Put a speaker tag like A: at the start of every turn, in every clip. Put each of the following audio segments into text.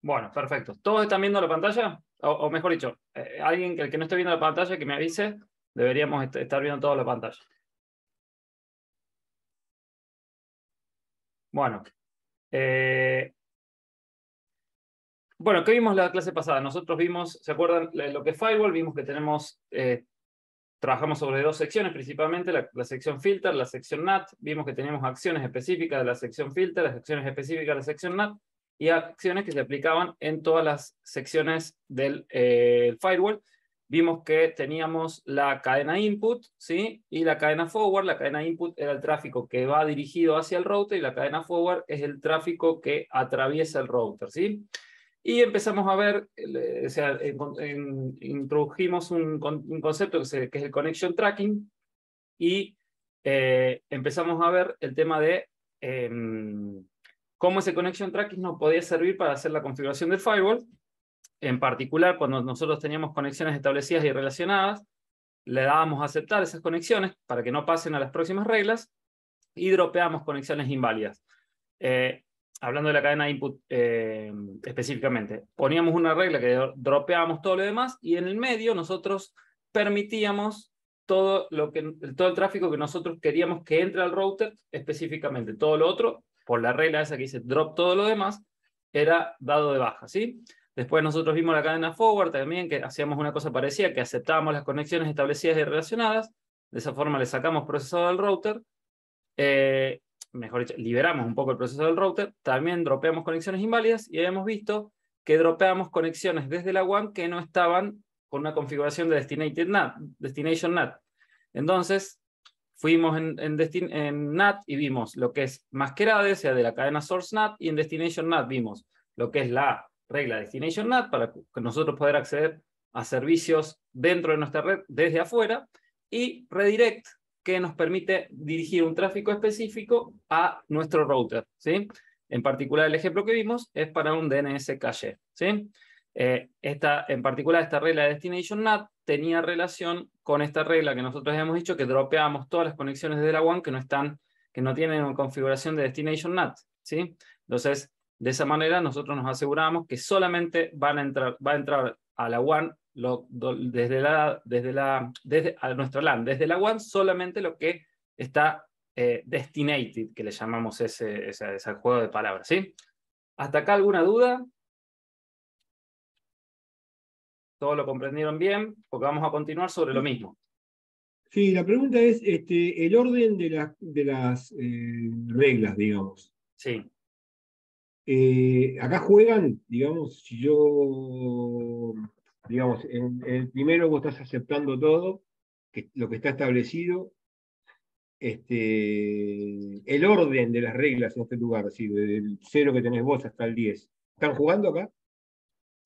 A: Bueno, perfecto. ¿Todos están viendo la pantalla? O mejor dicho, alguien el que no esté viendo la pantalla que me avise, deberíamos estar viendo toda la pantalla. Bueno, ¿qué vimos la clase pasada? Nosotros vimos, ¿se acuerdan lo que es Firewall? Vimos que tenemos, trabajamos sobre dos secciones principalmente, la sección Filter, la sección NAT. Vimos que teníamos acciones específicas de la sección Filter, las acciones específicas de la sección NAT, y acciones que se aplicaban en todas las secciones del Firewall. Vimos que teníamos la cadena input, ¿sí? Y la cadena forward. La cadena input era el tráfico que va dirigido hacia el router y la cadena forward es el tráfico que atraviesa el router, ¿sí? Y empezamos a ver, o sea, introdujimos un concepto que es el connection tracking y empezamos a ver el tema de cómo ese connection tracking nos podía servir para hacer la configuración del firewall. En particular, cuando nosotros teníamos conexiones establecidas y relacionadas, le dábamos a aceptar esas conexiones para que no pasen a las próximas reglas y dropeamos conexiones inválidas. Hablando de la cadena input específicamente, poníamos una regla que dropeábamos todo lo demás y en el medio nosotros permitíamos todo el tráfico que nosotros queríamos que entre al router específicamente. Todo lo otro, por la regla esa que dice drop todo lo demás, era dado de baja, ¿sí? Después nosotros vimos la cadena forward también, que hacíamos una cosa parecida, que aceptábamos las conexiones establecidas y relacionadas. De esa forma le sacamos procesador al router. Mejor dicho, liberamos un poco el proceso del router, también dropeamos conexiones inválidas y hemos visto que dropeamos conexiones desde la WAN que no estaban con una configuración de Destination NAT. Entonces, fuimos en NAT y vimos lo que es masquerade, o sea, de la cadena Source NAT, y en Destination NAT vimos lo que es la regla Destination NAT para que nosotros poder acceder a servicios dentro de nuestra red desde afuera, y Redirect, que nos permite dirigir un tráfico específico a nuestro router, ¿sí? En particular, el ejemplo que vimos es para un DNS caché, ¿sí? En particular, esta regla de Destination NAT tenía relación con esta regla que nosotros hemos dicho, que dropeamos todas las conexiones de la WAN que no tienen una configuración de Destination NAT, ¿sí? Entonces, de esa manera, nosotros nos aseguramos que solamente va a entrar a la WAN desde a nuestra LAN, desde la WAN, solamente lo que está destinated, que le llamamos ese juego de palabras, ¿sí? ¿Hasta acá alguna duda? ¿Todo lo comprendieron bien? Porque vamos a continuar sobre lo mismo.
B: Sí, la pregunta es el orden de las reglas, digamos.
A: Sí.
B: Acá juegan, digamos, si yo, digamos, en el primero vos estás aceptando todo, lo que está establecido, el orden de las reglas en este lugar, así, desde el 0 que tenés vos hasta el 10. ¿Están jugando acá?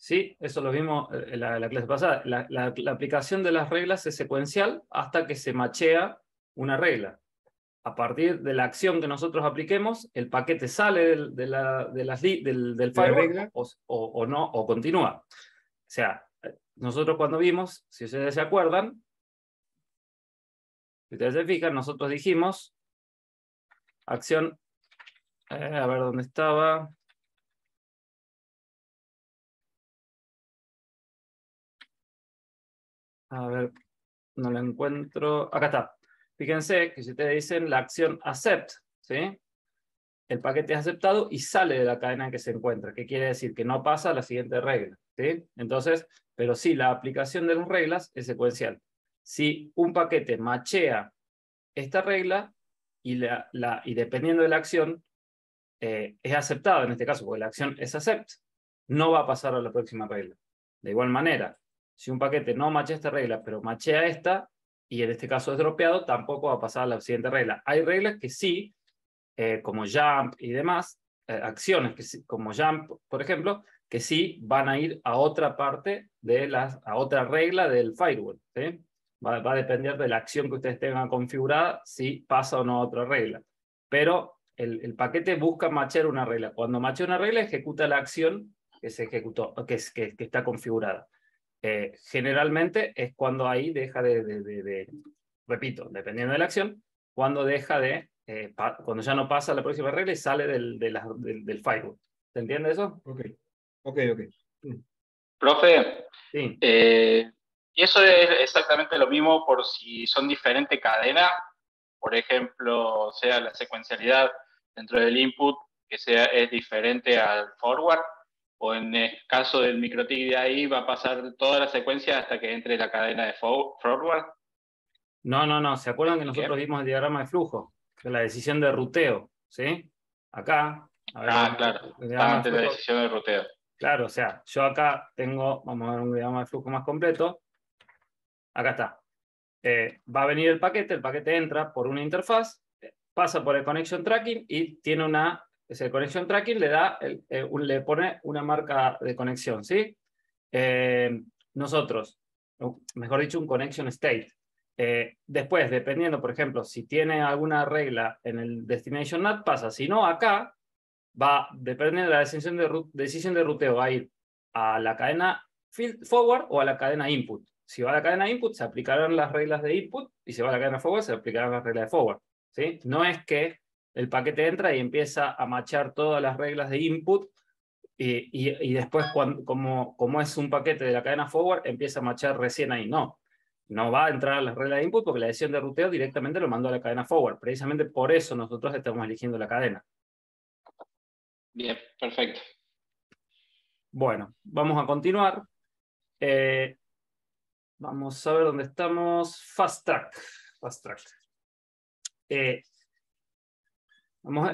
A: Sí, eso lo vimos en la clase pasada. La aplicación de las reglas es secuencial hasta que se machea una regla. A partir de la acción que nosotros apliquemos, el paquete sale del
B: ¿De la
A: firewall
B: regla?
A: o no, o continúa. O sea, nosotros cuando vimos, si ustedes se acuerdan, si ustedes se fijan, nosotros dijimos acción, a ver dónde estaba. A ver, no la encuentro. Acá está. Fíjense que si ustedes dicen la acción accept, ¿sí? El paquete es aceptado y sale de la cadena en que se encuentra. ¿Qué quiere decir? Que no pasa a la siguiente regla, ¿sí? Entonces, pero sí, la aplicación de las reglas es secuencial. Si un paquete machea esta regla y dependiendo de la acción, es aceptado en este caso, porque la acción es accept, no va a pasar a la próxima regla. De igual manera, si un paquete no machea esta regla, pero machea esta, y en este caso es dropeado, tampoco va a pasar a la siguiente regla. Hay reglas que sí, como jump y demás, acciones que sí, como jump, por ejemplo, que sí van a ir a otra parte a otra regla del firewall, ¿sí? Va a depender de la acción que ustedes tengan configurada, si pasa o no a otra regla. Pero el paquete busca machear una regla. Cuando machea una regla, ejecuta la acción que se ejecutó, que está configurada. Generalmente es cuando ahí deja repito, dependiendo de la acción, cuando deja cuando ya no pasa a la próxima regla y sale del firewall. ¿Se entiende eso?
B: Ok. Ok.
C: Profe,
A: Sí.
C: y eso es exactamente lo mismo por si son diferentes cadenas, por ejemplo, sea la secuencialidad dentro del input es diferente al forward, o en el caso del microtik de ahí va a pasar toda la secuencia hasta que entre la cadena de forward.
A: No. ¿Se acuerdan que nosotros
C: ¿Qué?
A: vimos el diagrama de flujo? Que la decisión de ruteo, ¿sí? Acá, a ver,
C: Ah,
A: vamos a ver
C: claro,
A: el
C: está
A: diagrama de
C: antes de la
A: flujo.
C: decisión de ruteo.
A: Claro, o sea, yo acá tengo, vamos a ver un diagrama de flujo más completo. Acá está. Va a venir el paquete entra por una interfaz, pasa por el connection tracking y tiene una, ese connection tracking le da, le pone una marca de conexión, ¿sí? Nosotros, mejor dicho, un connection state. Después, dependiendo, por ejemplo, si tiene alguna regla en el destination NAT, pasa. Si no, acá va, depende de la decisión de ruteo, va a ir a la cadena feed forward o a la cadena input. Si va a la cadena input, se aplicarán las reglas de input, y si va a la cadena forward, se aplicarán las reglas de forward, ¿sí? No es que el paquete entra y empieza a machar todas las reglas de input y después, como es un paquete de la cadena forward, empieza a machar recién ahí. No va a entrar a las reglas de input porque la decisión de ruteo directamente lo mandó a la cadena forward. Precisamente por eso nosotros estamos eligiendo la cadena.
C: Bien, perfecto.
A: Bueno, vamos a continuar. Vamos a ver dónde estamos. Fast Track.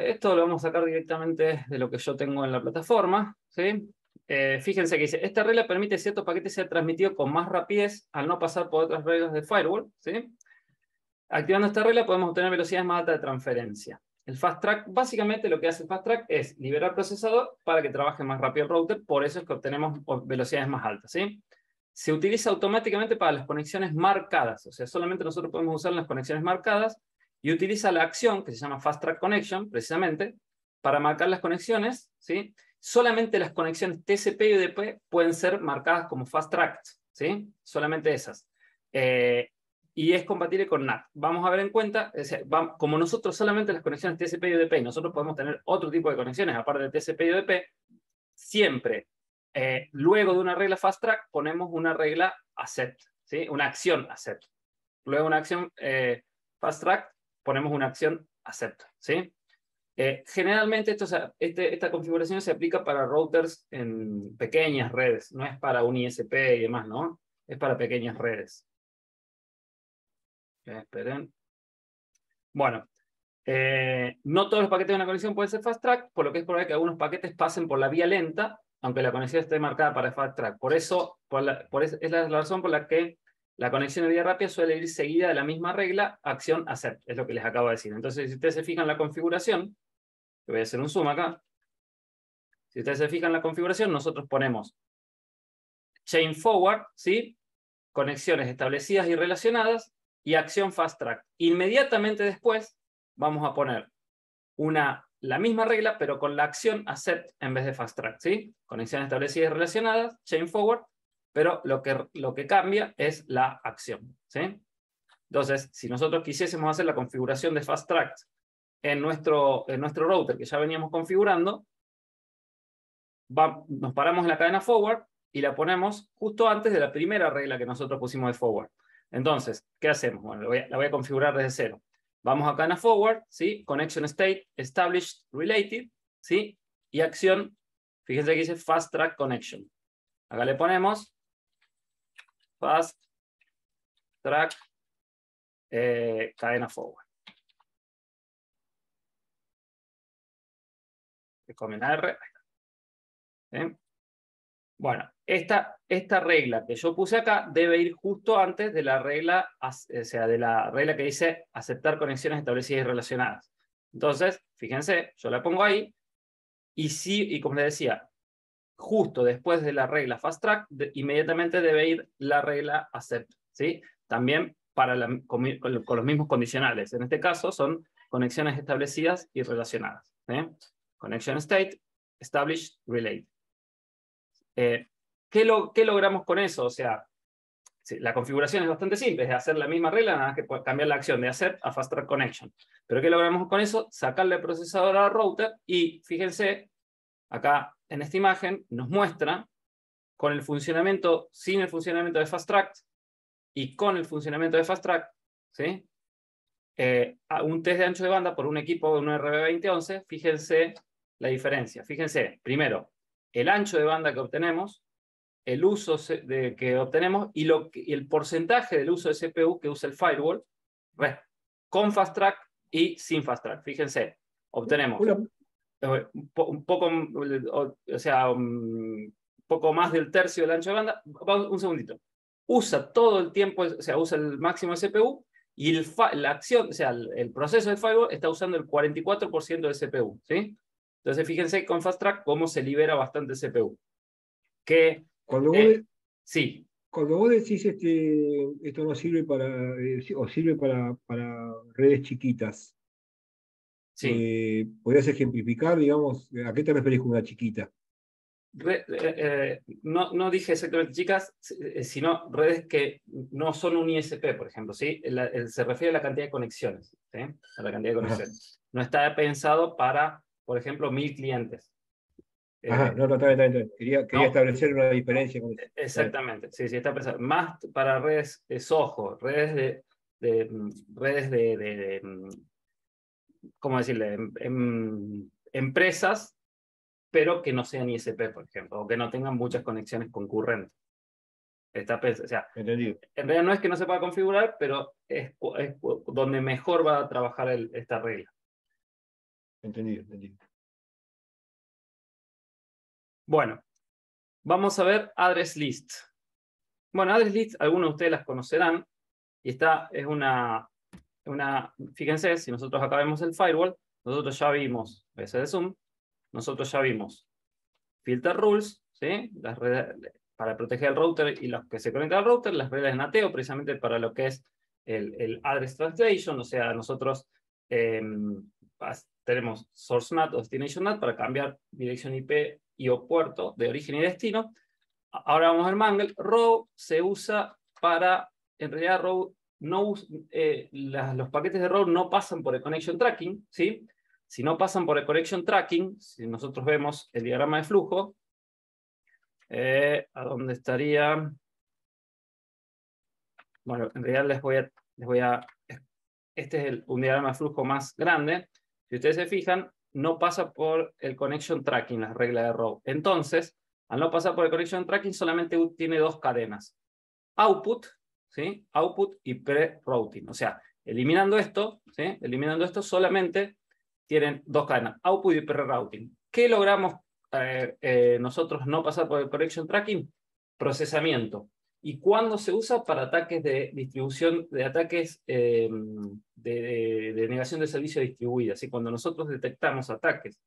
A: Esto lo vamos a sacar directamente de lo que yo tengo en la plataforma, ¿sí? Fíjense que dice, esta regla permite que ciertos paquetes sean transmitidos con más rapidez al no pasar por otras reglas de firewall, ¿sí? Activando esta regla podemos obtener velocidades más altas de transferencia. El Fast Track, básicamente lo que hace el Fast Track es liberar el procesador para que trabaje más rápido el router, por eso es que obtenemos velocidades más altas, ¿sí? Se utiliza automáticamente para las conexiones marcadas, o sea, solamente nosotros podemos usar las conexiones marcadas, y utiliza la acción que se llama Fast Track Connection, precisamente, para marcar las conexiones, ¿sí? Solamente las conexiones TCP y UDP pueden ser marcadas como Fast Track, ¿sí? Solamente esas. Y es compatible con NAT. Vamos a ver en cuenta, como nosotros solamente las conexiones TCP y UDP, y nosotros podemos tener otro tipo de conexiones aparte de TCP y UDP, siempre, luego de una regla fast track, ponemos una regla accept, ¿sí? Una acción accept. Luego de una acción fast track, ponemos una acción accept, ¿sí? Generalmente esta configuración se aplica para routers en pequeñas redes, no es para un ISP y demás, ¿no? Es para pequeñas redes. Esperen. Bueno, no todos los paquetes de una conexión pueden ser fast track, por lo que es probable que algunos paquetes pasen por la vía lenta, aunque la conexión esté marcada para fast track. Por eso es la razón por la que la conexión de vía rápida suele ir seguida de la misma regla, acción accept, es lo que les acabo de decir. Entonces, si ustedes se fijan en la configuración, voy a hacer un zoom acá. Si ustedes se fijan en la configuración, nosotros ponemos chain forward, ¿sí? Conexiones establecidas y relacionadas, y acción fast track. Inmediatamente después vamos a poner la misma regla, pero con la acción accept en vez de fast track, ¿sí? Conexiones establecidas y relacionadas, chain forward, pero lo que cambia es la acción, ¿sí? Entonces, si nosotros quisiésemos hacer la configuración de fast track en nuestro router que ya veníamos configurando, nos paramos en la cadena forward y la ponemos justo antes de la primera regla que nosotros pusimos de forward. Entonces, ¿qué hacemos? Bueno, la voy a configurar desde cero. Vamos a cadena forward, ¿sí? Connection state, established, related, ¿sí? Y acción, fíjense que dice fast track connection. Acá le ponemos fast track cadena forward. Con R. ¿Sí? Bueno, esta regla que yo puse acá debe ir justo antes de la regla, o sea, de la regla que dice aceptar conexiones establecidas y relacionadas. Entonces, fíjense, yo la pongo ahí, y como les decía, justo después de la regla fast track, inmediatamente debe ir la regla accept, ¿sí? También con los mismos condicionales. En este caso son conexiones establecidas y relacionadas, ¿sí? Connection state, established, relate. ¿Qué logramos con eso? O sea, sí, la configuración es bastante simple, es hacer la misma regla, nada más que cambiar la acción de accept a fast track connection. Pero ¿qué logramos con eso? Sacarle el procesador al router y fíjense, acá en esta imagen nos muestra con el funcionamiento, sin el funcionamiento de Fast Track y con el funcionamiento de Fast Track, ¿sí? Un test de ancho de banda por un equipo de un RB2011, fíjense la diferencia. Fíjense, primero, el ancho de banda que obtenemos, el uso que obtenemos y el porcentaje del uso de CPU que usa el firewall con Fast Track y sin Fast Track. Fíjense, obtenemos un poco más del tercio del ancho de banda. Un segundito. Usa todo el tiempo, o sea, usa el máximo de CPU y la acción, o sea, el proceso de firewall está usando el 44% de CPU, ¿sí? Entonces, fíjense con Fast Track cómo se libera bastante CPU. Que, sí.
B: Cuando vos decís esto no sirve o sirve para redes chiquitas,
A: sí.
B: ¿podrías ejemplificar, digamos, a qué te referís con una chiquita?
A: No dije exactamente chicas, sino redes que no son un ISP, por ejemplo, ¿sí? Se refiere a la cantidad de conexiones, ¿sí? A la cantidad de conexiones. No está pensado para, por ejemplo, 1000 clientes.
B: Ajá, no, está bien. Quería establecer una diferencia con eso.
A: Exactamente, sí, está pensado. Más para redes SOHO, redes ¿cómo decirle? Empresas, pero que no sean ISP, por ejemplo, o que no tengan muchas conexiones concurrentes. O sea,
B: entendido.
A: En realidad no es que no se pueda configurar, pero es donde mejor va a trabajar esta regla.
B: Entendido.
A: Bueno, vamos a ver address list. Bueno, address list, algunos de ustedes las conocerán, y esta es fíjense, si nosotros acá vemos el firewall, nosotros ya vimos, voy a hacer zoom, nosotros ya vimos filter rules, ¿sí? Las redes, para proteger el router y los que se conectan al router, las reglas de NATeo, precisamente para lo que es el address translation, o sea, nosotros tenemos source NAT o destination NAT para cambiar dirección IP y o puerto de origen y destino. Ahora vamos al Mangle. Row se usa para, en realidad Row no, los paquetes de Row no pasan por el connection tracking, ¿sí? Si no pasan por el connection tracking, si nosotros vemos el diagrama de flujo, ¿a dónde estaría? Bueno, en realidad les voy a este es un diagrama de flujo más grande. Si ustedes se fijan, no pasa por el connection tracking, las reglas de Row. Entonces, al no pasar por el connection tracking, solamente tiene dos cadenas. Output, ¿sí? Output y pre-routing. O sea, eliminando esto, ¿sí? Eliminando esto, solamente tienen dos cadenas, output y pre-routing. ¿Qué logramos nosotros no pasar por el connection tracking? Procesamiento. ¿Y cuándo se usa? Para ataques de distribución, de ataques de negación de servicio distribuida. ¿Sí? Cuando nosotros detectamos ataques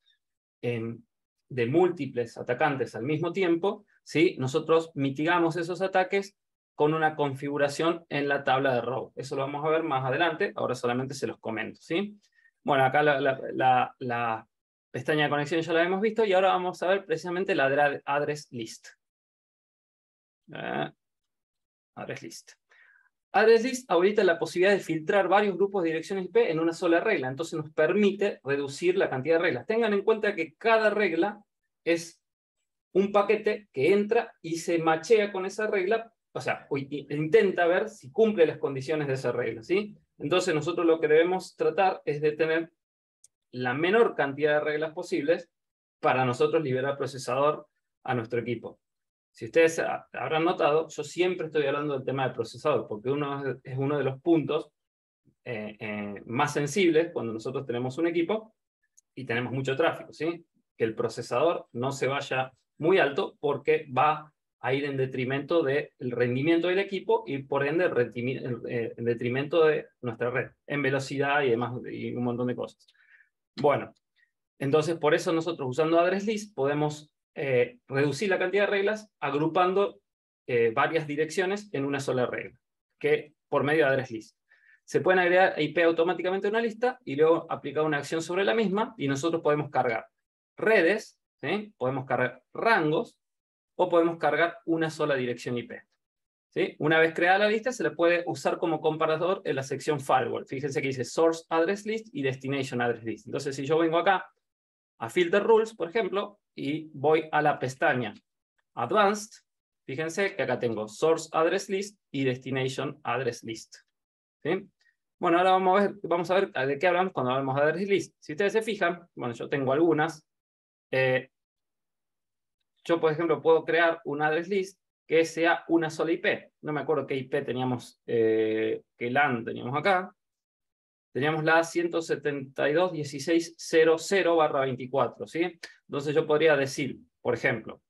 A: de múltiples atacantes al mismo tiempo, ¿sí? Nosotros mitigamos esos ataques con una configuración en la tabla de Row. Eso lo vamos a ver más adelante, ahora solamente se los comento, ¿sí? Bueno, acá la pestaña de conexión ya la hemos visto y ahora vamos a ver precisamente la address list. Address list. Address list habilita la posibilidad de filtrar varios grupos de direcciones IP en una sola regla, entonces nos permite reducir la cantidad de reglas. Tengan en cuenta que cada regla es un paquete que entra y se machea con esa regla, o sea, intenta ver si cumple las condiciones de esa regla, ¿sí? Entonces nosotros lo que debemos tratar es de tener la menor cantidad de reglas posibles para nosotros liberar procesador a nuestro equipo. Si ustedes habrán notado, yo siempre estoy hablando del tema del procesador, porque es uno de los puntos más sensibles cuando nosotros tenemos un equipo y tenemos mucho tráfico, ¿sí? Que el procesador no se vaya muy alto porque va a ir en detrimento del rendimiento del equipo y por ende en detrimento de nuestra red, en velocidad y demás, y un montón de cosas. Bueno, entonces por eso nosotros usando address list podemos reducir la cantidad de reglas agrupando varias direcciones en una sola regla, que por medio de address list. Se pueden agregar IP automáticamente a una lista y luego aplicar una acción sobre la misma y nosotros podemos cargar redes, ¿sí? Podemos cargar rangos o podemos cargar una sola dirección IP. ¿Sí? Una vez creada la lista se le puede usar como comparador en la sección firewall. Fíjense que dice source address list y destination address list. Entonces si yo vengo acá a Filter Rules, por ejemplo, y voy a la pestaña Advanced. Fíjense que acá tengo Source Address List y Destination Address List. ¿Sí? Bueno, ahora vamos a ver de qué hablamos cuando hablamos de Address List. Si ustedes se fijan, bueno, yo tengo algunas. Yo, por ejemplo, puedo crear un Address List que sea una sola IP. No me acuerdo qué IP teníamos, qué LAN teníamos acá. Teníamos la 172.16.00/24, ¿sí? Entonces yo podría decir, por ejemplo,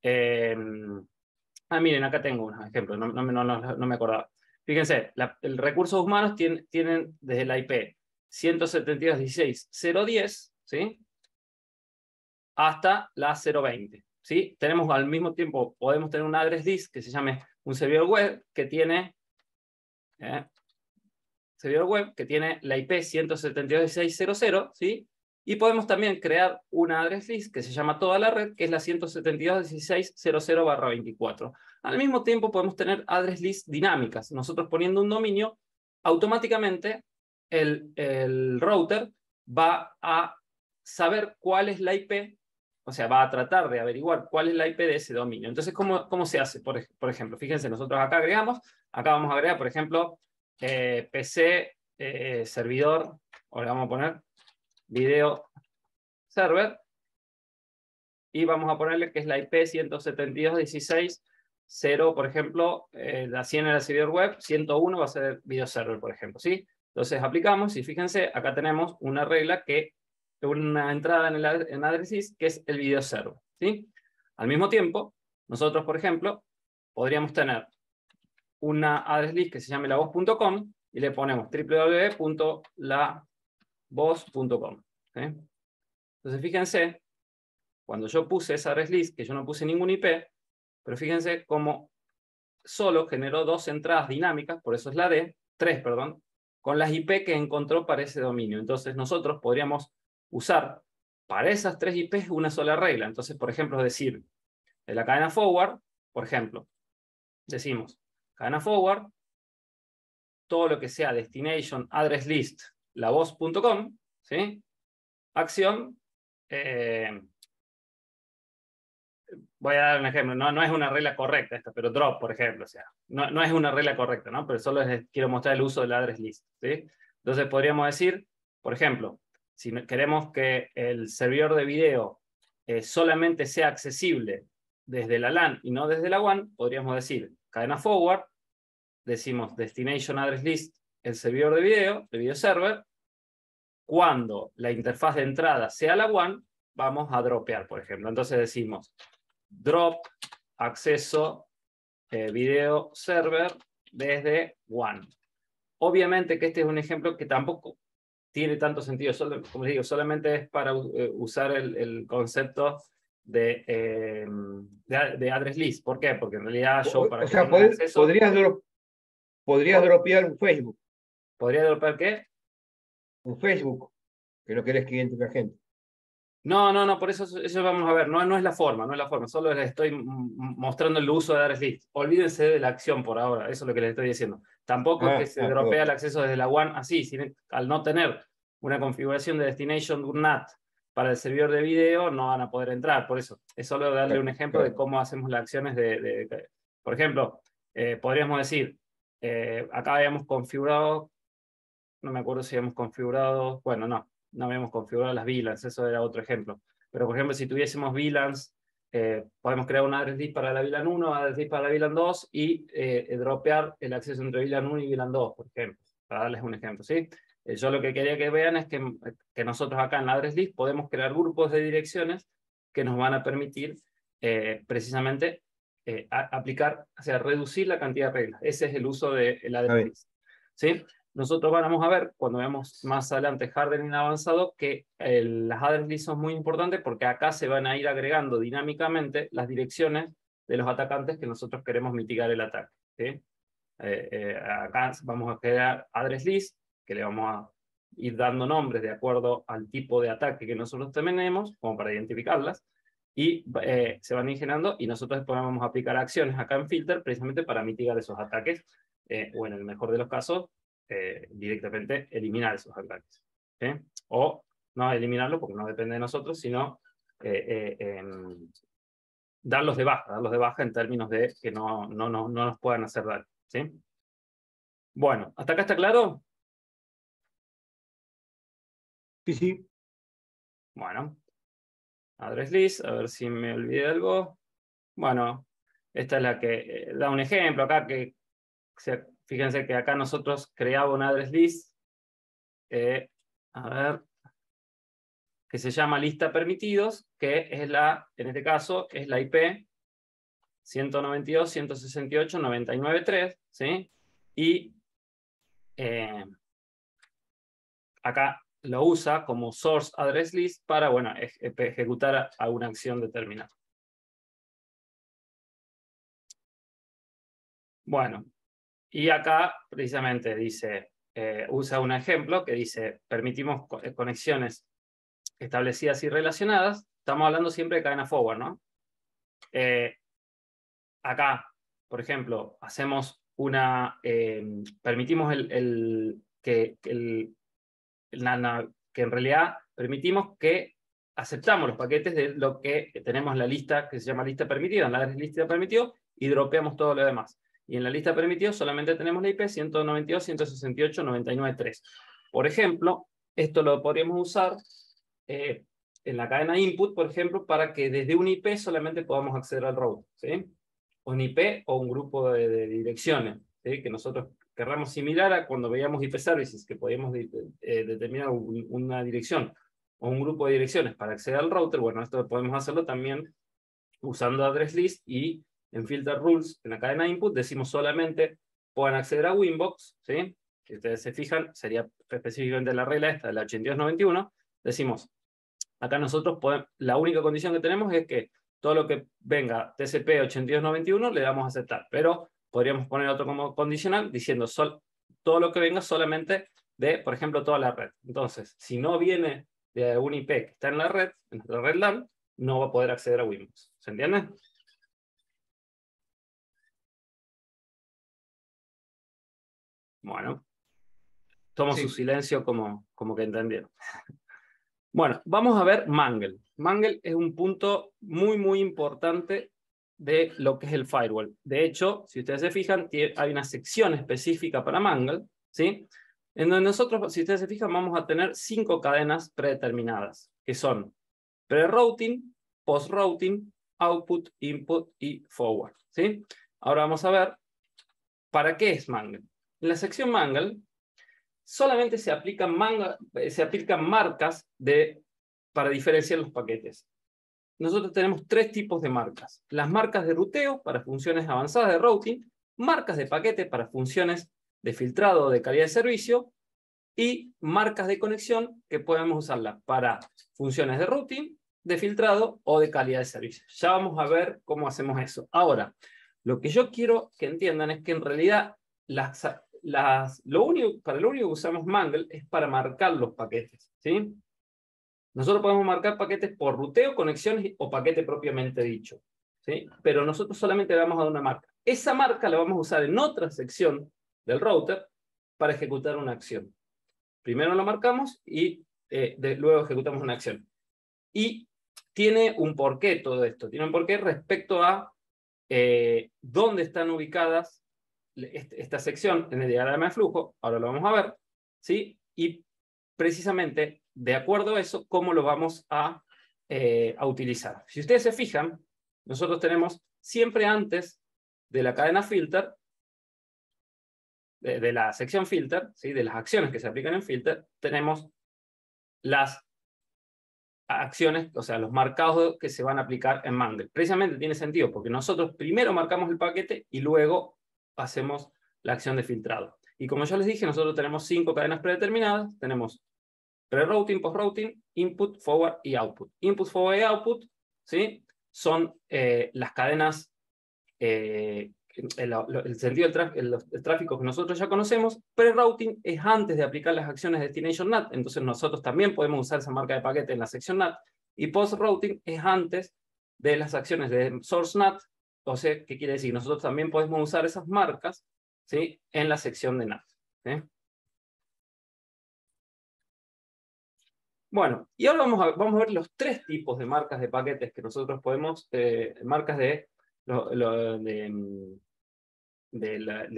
A: miren, acá tengo unos ejemplos, no me acordaba. Fíjense, el recursos humanos tienen desde la IP 172.16.010, ¿sí? Hasta la 020, ¿sí? Tenemos al mismo tiempo, podemos tener un address list que se llame un servidor web que tiene la IP 172.16.00, ¿sí? Y podemos también crear una address list que se llama toda la red, que es la 172.16.00/24. Al mismo tiempo podemos tener address list dinámicas. Nosotros poniendo un dominio, automáticamente el router va a saber cuál es la IP, o sea, va a tratar de averiguar cuál es la IP de ese dominio. Entonces, ¿cómo se hace? Por ejemplo, fíjense, nosotros acá vamos a agregar, por ejemplo, PC, servidor, ahora vamos a poner video server, y vamos a ponerle que es la IP 172.16.0, por ejemplo, la 100 era el servidor web, 101 va a ser video server, por ejemplo, ¿sí? Entonces aplicamos, y fíjense, acá tenemos una regla una entrada en address list, que es el video server, ¿sí? Al mismo tiempo, nosotros, por ejemplo, podríamos tener una address list que se llame lavoz.com y le ponemos www.lavoz.com, ¿sí? Entonces fíjense, cuando yo puse esa address list, que yo no puse ningún IP, pero fíjense cómo solo generó 2 entradas dinámicas, por eso es la D, 3, perdón, con las IP que encontró para ese dominio. Entonces nosotros podríamos usar para esas 3 IPs una sola regla. Entonces, por ejemplo, es decir, de la cadena forward, por ejemplo, decimos cadena forward, todo lo que sea destination address list lavoz.com, ¿sí? Acción, voy a dar un ejemplo, no es una regla correcta esta, pero drop, por ejemplo, o sea, no es una regla correcta, ¿no? Pero solo quiero mostrar el uso del address list, ¿sí? Entonces podríamos decir, por ejemplo, si queremos que el servidor de video solamente sea accesible desde la LAN y no desde la WAN, podríamos decir cadena forward, decimos destination address list, el servidor de video server. Cuando la interfaz de entrada sea la WAN, vamos a dropear, por ejemplo. Entonces decimos drop acceso video server desde WAN. Obviamente que este es un ejemplo que tampoco tiene tanto sentido, como les digo, solamente es para usar el concepto de address list. ¿Por qué? Porque en realidad yo para
B: O
A: que
B: sea,
A: tenga acceso...
B: podrías dropear un Facebook.
A: ¿Podría dropear qué?
B: Un Facebook, que no querés que entre la gente.
A: No, por eso vamos a ver, no es la forma, solo les estoy mostrando el uso de address list. Olvídense de la acción por ahora, eso es lo que les estoy diciendo. Tampoco es que se dropea el acceso desde la WAN así, al no tener una configuración de destination NAT para el servidor de video, no van a poder entrar, por eso. Es solo darle un ejemplo de cómo hacemos las acciones por ejemplo, podríamos decir, acá habíamos configurado, no me acuerdo si habíamos configurado, bueno, no habíamos configurado las VLANs, eso era otro ejemplo. Pero, por ejemplo, si tuviésemos VLANs, podemos crear un address list para la VLAN 1, address list para la VLAN 2 y dropear el acceso entre VLAN 1 y VLAN 2, por ejemplo, para darles un ejemplo, ¿sí? Yo lo que quería que vean es que nosotros acá en la address list podemos crear grupos de direcciones que nos van a permitir precisamente aplicar, o sea, reducir la cantidad de reglas. Ese es el uso del address list, ¿sí? Nosotros vamos a ver, cuando veamos más adelante hardening avanzado, que las address lists son muy importantes porque acá se van a ir agregando dinámicamente las direcciones de los atacantes que nosotros queremos mitigar el ataque, ¿sí? Acá vamos a crear address list, que le vamos a ir dando nombres de acuerdo al tipo de ataque que nosotros tenemos, como para identificarlas, y se van a ir generando, y nosotros después vamos a aplicar acciones acá en Filter, precisamente para mitigar esos ataques, o en el mejor de los casos, directamente eliminar esos ataques, ¿sí? O no eliminarlo porque no depende de nosotros, sino darlos de baja en términos de que no nos puedan hacer daño, ¿sí? Bueno, ¿hasta acá está claro?
B: Sí, sí.
A: Bueno, address list, a ver si me olvidé algo. Bueno, esta es la que da un ejemplo acá, que fíjense que acá nosotros creamos un address list, a ver, que se llama lista permitidos, que es en este caso, es la IP 192.168.99.3, ¿sí? Y acá lo usa como source address list para, bueno, ejecutar alguna acción determinada. Bueno, y acá precisamente dice, usa un ejemplo que dice, permitimos conexiones establecidas y relacionadas. Estamos hablando siempre de cadena forward, ¿no? Acá, por ejemplo, hacemos permitimos que en realidad permitimos que aceptamos los paquetes de lo que tenemos en la lista que se llama lista permitida, en la lista permitido, y dropeamos todo lo demás. Y en la lista permitida solamente tenemos la IP 192.168.99.3. Por ejemplo, esto lo podríamos usar en la cadena input, por ejemplo, para que desde un IP solamente podamos acceder al router, ¿sí? Un IP o un grupo de direcciones, ¿sí? Que nosotros querramos similar a cuando veíamos IP services, que podíamos determinar una dirección o un grupo de direcciones para acceder al router. Bueno, esto podemos hacerlo también usando address list, y en filter rules, en la cadena input, decimos solamente puedan acceder a Winbox, ¿sí? Si ustedes se fijan, sería específicamente la regla esta, la 8291, decimos, acá nosotros la única condición que tenemos es que todo lo que venga TCP 8291 le damos a aceptar, pero podríamos poner otro como condicional diciendo todo lo que venga solamente de, por ejemplo, toda la red. Entonces, si no viene de un IP que está en la red, en nuestra red LAN, no va a poder acceder a Windows. ¿Se entiende? Bueno, tomo su silencio como que entendieron. Bueno, vamos a ver Mangle. Mangle es un punto muy importante de lo que es el firewall. De hecho, si ustedes se fijan, hay una sección específica para Mangle, ¿sí? En donde nosotros, si ustedes se fijan, vamos a tener 5 cadenas predeterminadas, que son pre-routing, post-routing, output, input y forward, ¿sí? Ahora vamos a ver para qué es Mangle. En la sección Mangle solamente se aplican marcas para diferenciar los paquetes. Nosotros tenemos 3 tipos de marcas. Las marcas de ruteo para funciones avanzadas de routing, marcas de paquete para funciones de filtrado o de calidad de servicio, y marcas de conexión que podemos usarlas para funciones de routing, de filtrado o de calidad de servicio. Ya vamos a ver cómo hacemos eso. Ahora, lo que yo quiero que entiendan es que en realidad lo único que usamos Mangle es para marcar los paquetes, ¿sí? Nosotros podemos marcar paquetes por ruteo, conexiones o paquete propiamente dicho, ¿sí? Pero nosotros solamente le vamos a dar una marca. Esa marca la vamos a usar en otra sección del router para ejecutar una acción. Primero lo marcamos y luego ejecutamos una acción. Y tiene un porqué todo esto. Tiene un porqué respecto a dónde están ubicadas esta sección en el diagrama de flujo. Ahora lo vamos a ver, ¿sí? Y precisamente, de acuerdo a eso, cómo lo vamos a utilizar. Si ustedes se fijan, nosotros tenemos siempre antes de la cadena filter, de la sección filter, ¿sí? De las acciones que se aplican en filter, tenemos las acciones, o sea, los marcados que se van a aplicar en Mangle. Precisamente tiene sentido, porque nosotros primero marcamos el paquete y luego hacemos la acción de filtrado. Y como ya les dije, nosotros tenemos 5 cadenas predeterminadas. Tenemos pre-routing, post-routing, input, forward y output. Input, forward y output, ¿sí? Son las cadenas, el sentido del tráfico que nosotros ya conocemos. Pre-routing es antes de aplicar las acciones de Destination NAT, entonces nosotros también podemos usar esa marca de paquete en la sección NAT. Y post-routing es antes de las acciones de Source NAT, o sea, ¿qué quiere decir? Nosotros también podemos usar esas marcas, ¿sí? En la sección de NAT, ¿sí? Bueno, y ahora vamos a ver los tres tipos de marcas de paquetes que nosotros podemos, marcas del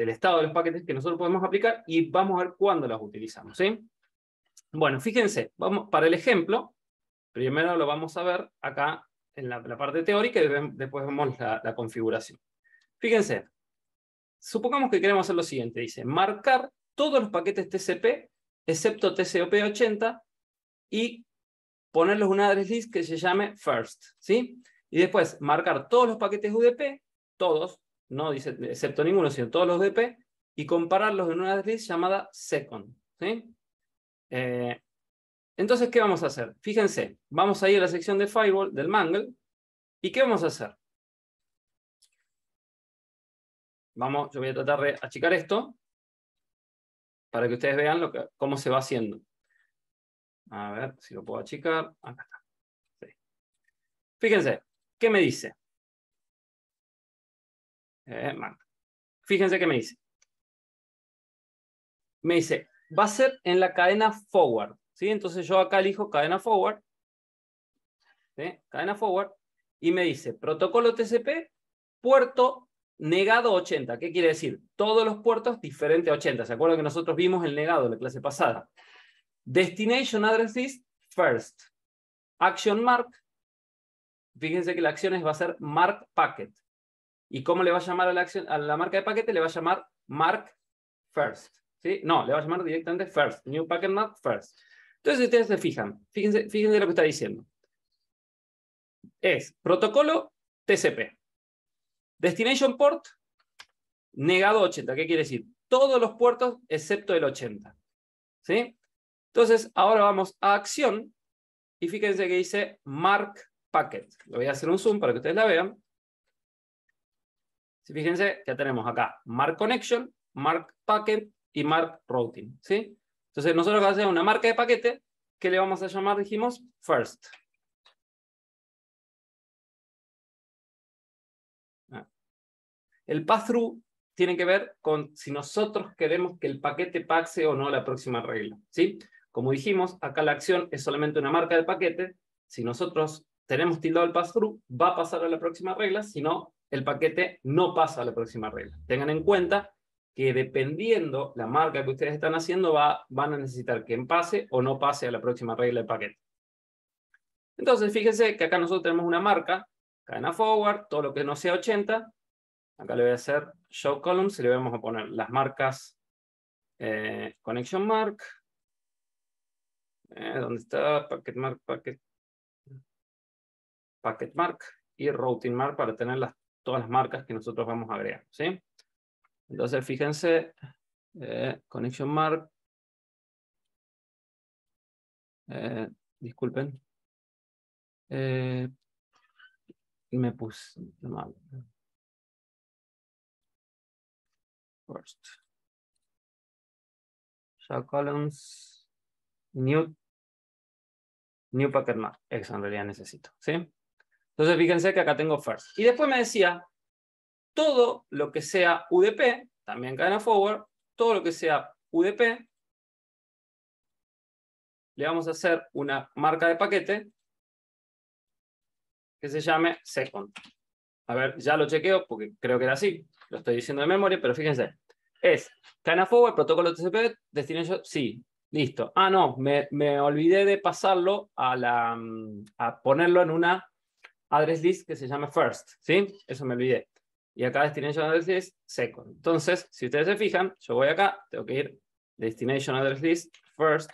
A: estado de los paquetes que nosotros podemos aplicar y vamos a ver cuándo las utilizamos, ¿sí? Bueno, fíjense, para el ejemplo, primero lo vamos a ver acá en la parte teórica y después vemos la configuración. Fíjense, supongamos que queremos hacer lo siguiente, dice, marcar todos los paquetes TCP, excepto TCP/80, y ponerlos en una address list que se llame first, ¿sí? Y después marcar todos los paquetes UDP, todos, no dice excepto ninguno, sino todos los UDP, y compararlos en una address list llamada second, ¿sí? Entonces, ¿qué vamos a hacer? Fíjense, vamos a ir a la sección de firewall del Mangle, ¿y qué vamos a hacer? Yo voy a tratar de achicar esto, para que ustedes vean cómo se va haciendo. A ver si lo puedo achicar. Acá está. Sí. Fíjense, ¿qué me dice? Fíjense qué me dice. Me dice, va a ser en la cadena forward, ¿sí? Entonces yo acá elijo cadena forward, ¿sí? Cadena forward, y me dice, protocolo TCP, puerto negado 80. ¿Qué quiere decir? Todos los puertos diferentes a 80. ¿Se acuerdan que nosotros vimos el negado en la clase pasada? Destination address list first. Action mark. Fíjense que la acción va a ser mark packet. ¿Y cómo le va a llamar a la marca de paquete? Le va a llamar mark first, ¿sí? No, le va a llamar directamente first. New packet mark first. Entonces, si ustedes se fijan, fíjense lo que está diciendo. Es protocolo TCP. Destination port negado 80. ¿Qué quiere decir? Todos los puertos excepto el 80. ¿Sí? Entonces, ahora vamos a acción y fíjense que dice mark packet. Le voy a hacer un zoom para que ustedes la vean. Fíjense que tenemos acá mark connection, mark packet y mark routing, ¿sí? Entonces nosotros vamos a hacer una marca de paquete que le vamos a llamar, dijimos, first. El pass-through tiene que ver con si nosotros queremos que el paquete pase o no la próxima regla, ¿sí? Como dijimos, acá la acción es solamente una marca de paquete. Si nosotros tenemos tildado el pass-through, va a pasar a la próxima regla, si no, el paquete no pasa a la próxima regla. Tengan en cuenta que dependiendo la marca que ustedes están haciendo, van a necesitar que pase o no pase a la próxima regla del paquete. Entonces, fíjense que acá nosotros tenemos una marca, cadena forward, todo lo que no sea 80. Acá le voy a hacer show columns y le vamos a poner las marcas connection mark. ¿Dónde está? Packet mark y routing mark para tener todas las marcas que nosotros vamos a agregar, ¿sí? Entonces, fíjense, connection mark, disculpen, me puse mal. First. Show columns, new packet mark, eso en realidad necesito, ¿sí? Entonces, fíjense que acá tengo first. Y después me decía, todo lo que sea UDP, también cadena forward, todo lo que sea UDP, le vamos a hacer una marca de paquete que se llame second. A ver, ya lo chequeo porque creo que era así, lo estoy diciendo de memoria, pero fíjense. Es cadena forward, protocolo TCP, destination, sí, listo. Ah, no, me olvidé de pasarlo a ponerlo en una address list que se llame first, ¿sí? Eso me olvidé. Y acá destination address list second. Entonces, si ustedes se fijan, yo voy acá, tengo que ir destination address list first,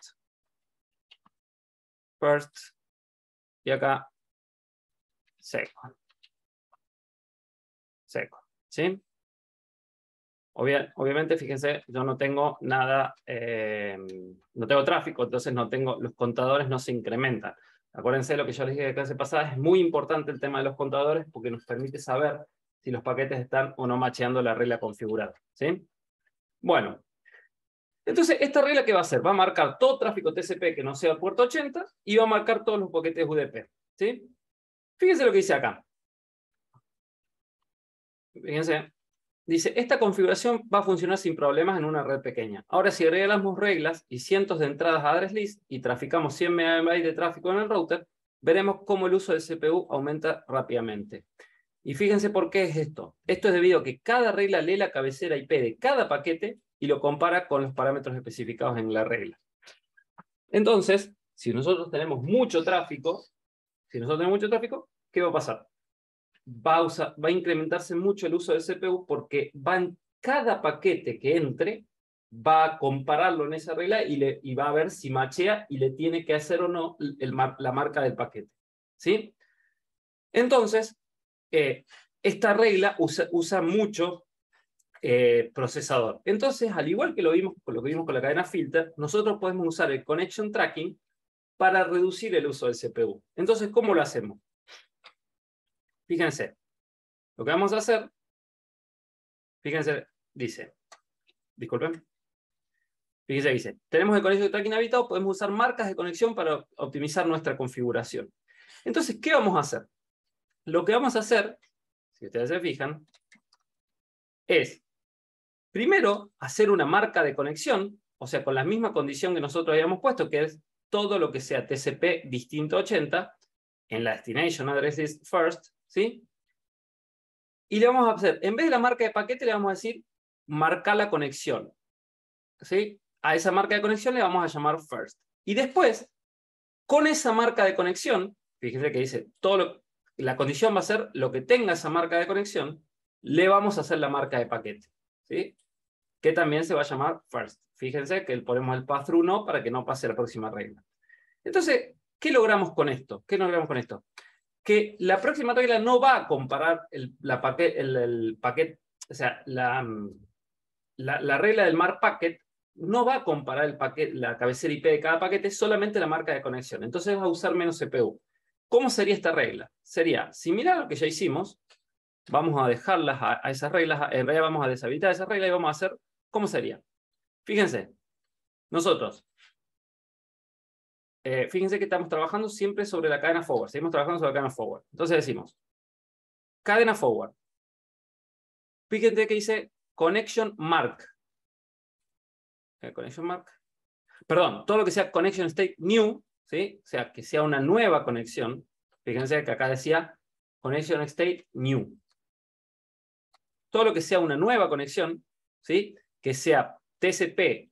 A: y acá second, ¿sí? Obviamente, fíjense, yo no tengo nada, no tengo tráfico, entonces los contadores no se incrementan. Acuérdense de lo que yo les dije de clase pasada, es muy importante el tema de los contadores porque nos permite saber si los paquetes están o no macheando la regla configurada, ¿sí? Bueno, entonces esta regla ¿qué va a hacer? Va a marcar todo tráfico TCP que no sea puerto 80 y va a marcar todos los paquetes UDP, ¿sí? Fíjense lo que dice acá. Fíjense, dice, esta configuración va a funcionar sin problemas en una red pequeña. Ahora, si agregamos reglas y cientos de entradas a address list y traficamos 100 MB de tráfico en el router, veremos cómo el uso del CPU aumenta rápidamente. Y fíjense por qué es esto. Esto es debido a que cada regla lee la cabecera IP de cada paquete y lo compara con los parámetros especificados en la regla. Entonces, si nosotros tenemos mucho tráfico, ¿qué va a pasar? Va a incrementarse mucho el uso del CPU porque va en cada paquete que entre, va a compararlo en esa regla y va a ver si machea y le tiene que hacer o no la marca del paquete. ¿Sí? Entonces, esta regla usa mucho procesador. Entonces, al igual que lo que vimos con la cadena filter, nosotros podemos usar el connection tracking para reducir el uso del CPU. Entonces, ¿cómo lo hacemos? Fíjense, lo que vamos a hacer, fíjense, dice, tenemos el connection tracking habilitado, podemos usar marcas de conexión para optimizar nuestra configuración. Entonces, ¿qué vamos a hacer? Lo que vamos a hacer, si ustedes se fijan, es, primero, hacer una marca de conexión, o sea, con la misma condición que nosotros habíamos puesto, que es todo lo que sea TCP distinto 80, en la destination address list first, ¿sí? Y le vamos a hacer, en vez de la marca de paquete, le vamos a decir, marcar la conexión, ¿sí? A esa marca de conexión le vamos a llamar first. Y después, con esa marca de conexión, fíjense que dice, la condición va a ser lo que tenga esa marca de conexión, le vamos a hacer la marca de paquete, ¿sí? Que también se va a llamar first. Fíjense que le ponemos el pass-through no para que no pase la próxima regla. Entonces, ¿qué logramos con esto? Que la próxima regla no va a comparar el paquete, o sea, la regla del mar packet no va a comparar la cabecera IP de cada paquete, solamente la marca de conexión. Entonces va a usar menos CPU. ¿Cómo sería esta regla? Sería similar a lo que ya hicimos. Vamos a dejarlas a esas reglas, en realidad vamos a deshabilitar esa regla y vamos a hacer, ¿cómo sería? Fíjense, nosotros, fíjense que estamos trabajando siempre sobre la cadena forward, seguimos trabajando sobre la cadena forward. Entonces decimos, cadena forward. Fíjense que dice connection mark. Connection mark. Perdón, todo lo que sea connection state new, ¿sí? O sea, que sea una nueva conexión. Fíjense que acá decía connection state new. Todo lo que sea una nueva conexión, ¿sí? Que sea TCP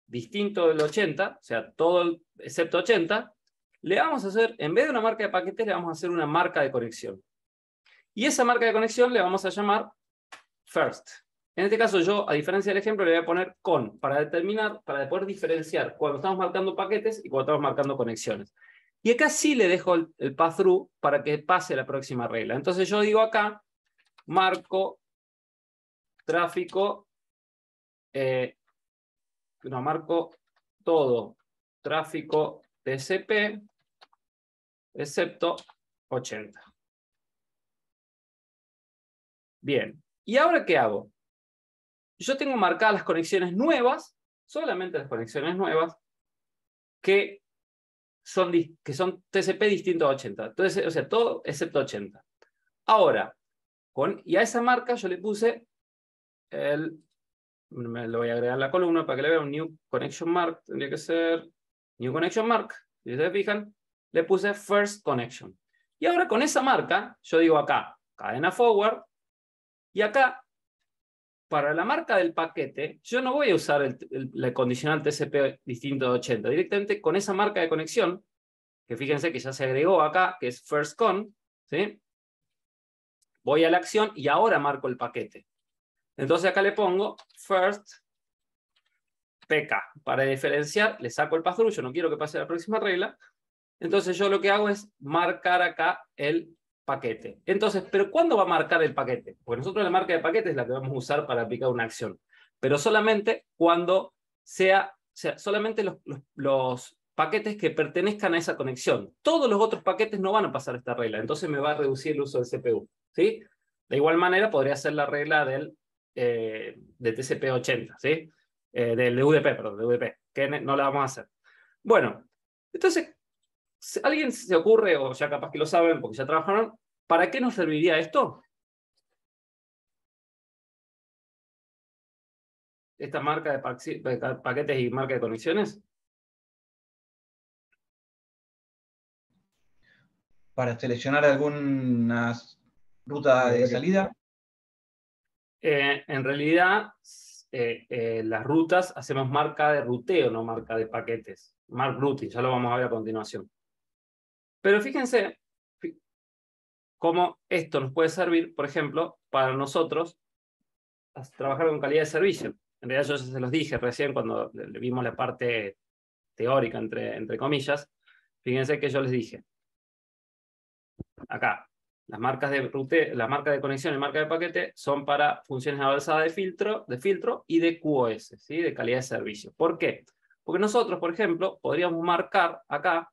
A: distinto del 80, o sea, todo excepto 80, le vamos a hacer, en vez de una marca de paquetes, le vamos a hacer una marca de conexión. Y esa marca de conexión le vamos a llamar first. En este caso yo, a diferencia del ejemplo, le voy a poner con, para poder diferenciar cuando estamos marcando paquetes y cuando estamos marcando conexiones. Y acá sí le dejo el pass-through para que pase la próxima regla. Entonces yo digo acá, marco tráfico, marco todo tráfico TCP, excepto 80. Bien, ¿y ahora qué hago? Yo tengo marcadas las conexiones nuevas, solamente las conexiones nuevas, que son TCP distinto a 80. Entonces, o sea, todo excepto 80. Ahora, y a esa marca yo le puse me lo voy a agregar en la columna para que le vea un new connection mark, tendría que ser new connection mark. Si ustedes se fijan, le puse first connection. Y ahora con esa marca, yo digo acá, cadena forward, y acá, para la marca del paquete, yo no voy a usar la condicional TCP distinto de 80. Directamente con esa marca de conexión, que fíjense que ya se agregó acá, que es first con, ¿sí? Voy a la acción y ahora marco el paquete. Entonces acá le pongo first PK. Para diferenciar, le saco el pass-through, yo no quiero que pase la próxima regla. Entonces yo lo que hago es marcar acá el paquete. Entonces, ¿pero cuándo va a marcar el paquete? Porque nosotros la marca de paquete es la que vamos a usar para aplicar una acción. Pero solamente cuando solamente los paquetes que pertenezcan a esa conexión. Todos los otros paquetes no van a pasar esta regla. Entonces me va a reducir el uso del CPU. ¿Sí? De igual manera podría ser la regla de TCP80, ¿sí? Del UDP, perdón, de UDP, que no la vamos a hacer. Bueno, entonces, ¿alguien se ocurre, o ya capaz que lo saben porque ya trabajaron, para qué nos serviría esto? esta marca de paquetes y marca de conexiones?
D: Para seleccionar alguna ruta de salida.
A: En realidad, las rutas hacemos marca de ruteo, no marca de paquetes. Mark routing, ya lo vamos a ver a continuación. Pero fíjense cómo esto nos puede servir, por ejemplo, para nosotros trabajar con calidad de servicio. En realidad yo ya se los dije recién cuando le vimos la parte teórica, entre comillas. Fíjense que yo les dije, acá, las marcas de ruteo, la marca de conexión y marca de paquete son para funciones avanzadas de filtro y de QoS, ¿sí? De calidad de servicio. ¿Por qué? Porque nosotros, por ejemplo, podríamos marcar acá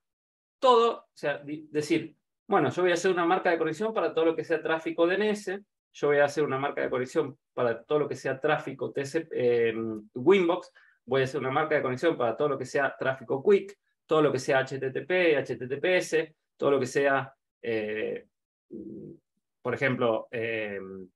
A: todo, o sea, decir, bueno, yo voy a hacer una marca de conexión para todo lo que sea tráfico DNS, yo voy a hacer una marca de conexión para todo lo que sea tráfico Winbox, voy a hacer una marca de conexión para todo lo que sea tráfico Quick, todo lo que sea HTTP, HTTPS, todo lo que sea, por ejemplo, dije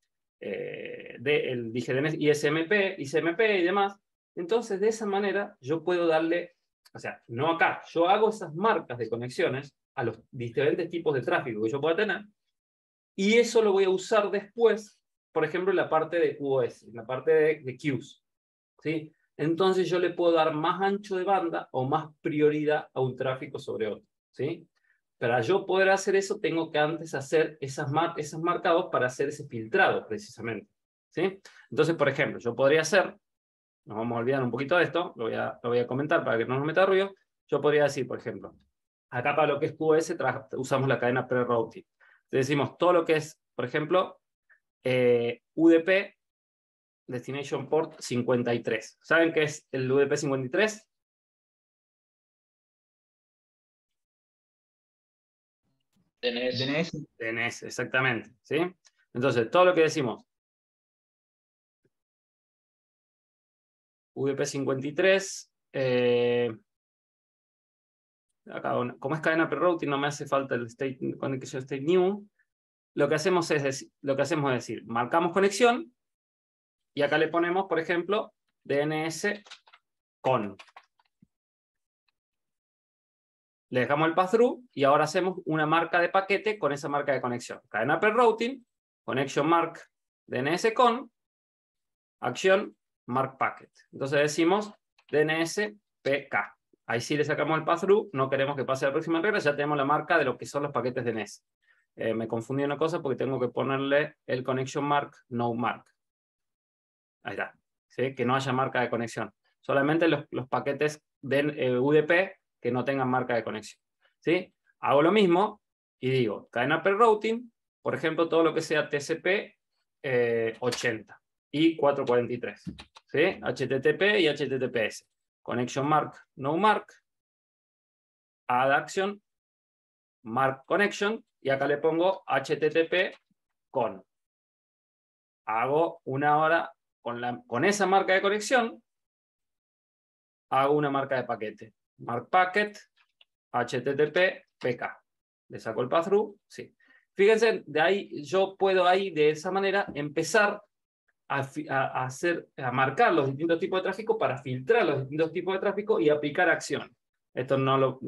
A: DNS, ISMP, ICMP y demás. Entonces, de esa manera, yo puedo darle, o sea, no acá, yo hago esas marcas de conexiones a los diferentes tipos de tráfico que yo pueda tener, y eso lo voy a usar después, por ejemplo, en la parte de QoS, en la parte de queues, ¿sí? Entonces yo le puedo dar más ancho de banda o más prioridad a un tráfico sobre otro, ¿sí? Para yo poder hacer eso, tengo que antes hacer esas marcados para hacer ese filtrado, precisamente, ¿sí? Entonces, por ejemplo, yo podría hacer, nos vamos a olvidar un poquito de esto, lo voy a comentar para que no nos meta ruido. Yo podría decir, por ejemplo, acá para lo que es QoS usamos la cadena pre-routing. Decimos todo lo que es, por ejemplo, UDP Destination Port 53. ¿Saben qué es el UDP 53?
C: DNS.
A: DNS, exactamente, ¿sí? Entonces, todo lo que decimos UDP 53, acá, como es cadena pre-routing, no me hace falta el state, connection state new. Lo que hacemos es decir, marcamos conexión y acá le ponemos, por ejemplo, DNS con. Le dejamos el pass-through y ahora hacemos una marca de paquete con esa marca de conexión. Cadena pre-routing, connection mark DNS con, acción mark packet. Entonces decimos DNS PK. Ahí sí le sacamos el pass-through, no queremos que pase a la próxima regla, ya tenemos la marca de lo que son los paquetes DNS. Me confundí una cosa porque tengo que ponerle el connection mark no mark. Ahí está, ¿sí? Que no haya marca de conexión. Solamente los paquetes de UDP que no tengan marca de conexión, ¿sí? Hago lo mismo y digo, cadena pre-routing, por ejemplo, todo lo que sea TCP 80 y 443, ¿sí? HTTP y HTTPS. Connection mark, no mark, add action, mark connection, y acá le pongo HTTP con. Hago una hora con esa marca de conexión, hago una marca de paquete. Mark packet, HTTP, PK. Le saco el pass-through, sí. Fíjense, de ahí yo puedo de esa manera empezar a marcar los distintos tipos de tráfico para filtrar los distintos tipos de tráfico y aplicar acción. Esto no lo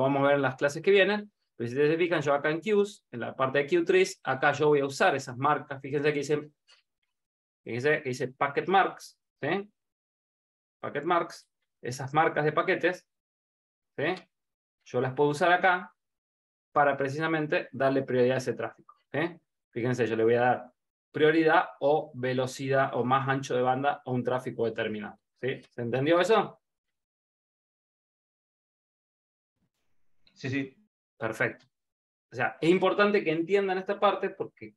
A: vamos a ver en las clases que vienen, pero si ustedes se fijan, yo acá en queues, en la parte de queue trees, acá yo voy a usar esas marcas. Fíjense que dice packet marks, ¿sí? Packet marks, esas marcas de paquetes, ¿sí? Yo las puedo usar acá para precisamente darle prioridad a ese tráfico, ¿sí? Fíjense, yo le voy a dar prioridad o velocidad o más ancho de banda a un tráfico determinado, ¿sí? ¿Se entendió eso?
D: Sí, sí.
A: Perfecto. O sea, es importante que entiendan esta parte porque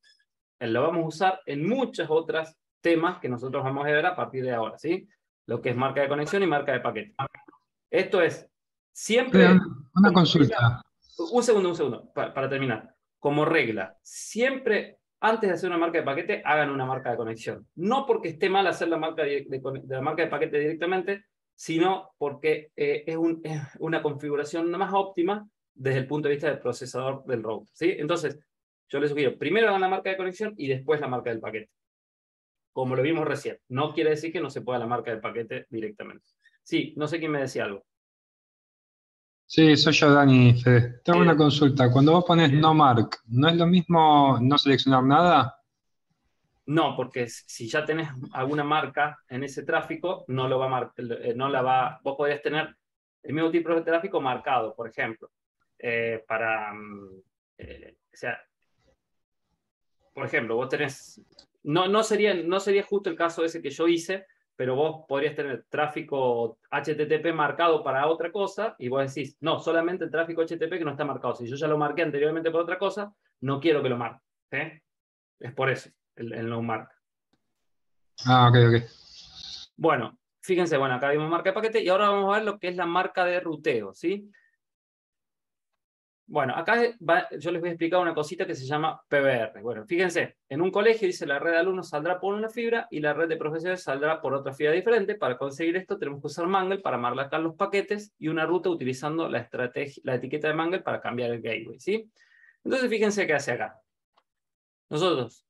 A: lo vamos a usar en muchos otros temas que nosotros vamos a ver a partir de ahora, ¿sí? Lo que es marca de conexión y marca de paquete. Esto es siempre...
E: Una consulta.
A: Un segundo, para terminar. Como regla, siempre antes de hacer una marca de paquete, hagan una marca de conexión. No porque esté mal hacer la marca de la marca de paquete directamente, sino porque es una configuración más óptima desde el punto de vista del procesador del router, ¿sí? Entonces, yo les sugiero, primero hagan la marca de conexión y después la marca del paquete. como lo vimos recién. No quiere decir que no se pueda la marca del paquete directamente. Sí, no sé quién me decía algo.
E: Sí, soy yo, Dani, Fede. Tengo
A: Bien.
E: una consulta. Cuando vos pones
A: Bien.
E: no mark, ¿no es lo mismo no seleccionar nada?
A: No, porque si ya tenés alguna marca en ese tráfico, no lo va a no la va, vos podrías tener el mismo tipo de tráfico marcado, por ejemplo, o sea, por ejemplo, vos tenés, no sería justo el caso ese que yo hice, pero vos podrías tener tráfico HTTP marcado para otra cosa y vos decís, no, solamente el tráfico HTTP que no está marcado. Si yo ya lo marqué anteriormente por otra cosa, no quiero que lo marque. Es por eso el no marca.
E: Ah, ok, ok.
A: Bueno, fíjense, bueno, acá vimos marca de paquete y ahora vamos a ver lo que es la marca de ruteo, ¿sí? Bueno, acá yo les voy a explicar una cosita que se llama PBR. Bueno, fíjense, en un colegio dice la red de alumnos saldrá por una fibra y la red de profesores saldrá por otra fibra diferente. Para conseguir esto tenemos que usar Mangle para marcar los paquetes y una ruta utilizando la etiqueta de Mangle para cambiar el gateway, ¿sí? Entonces fíjense qué hace acá. Nosotros,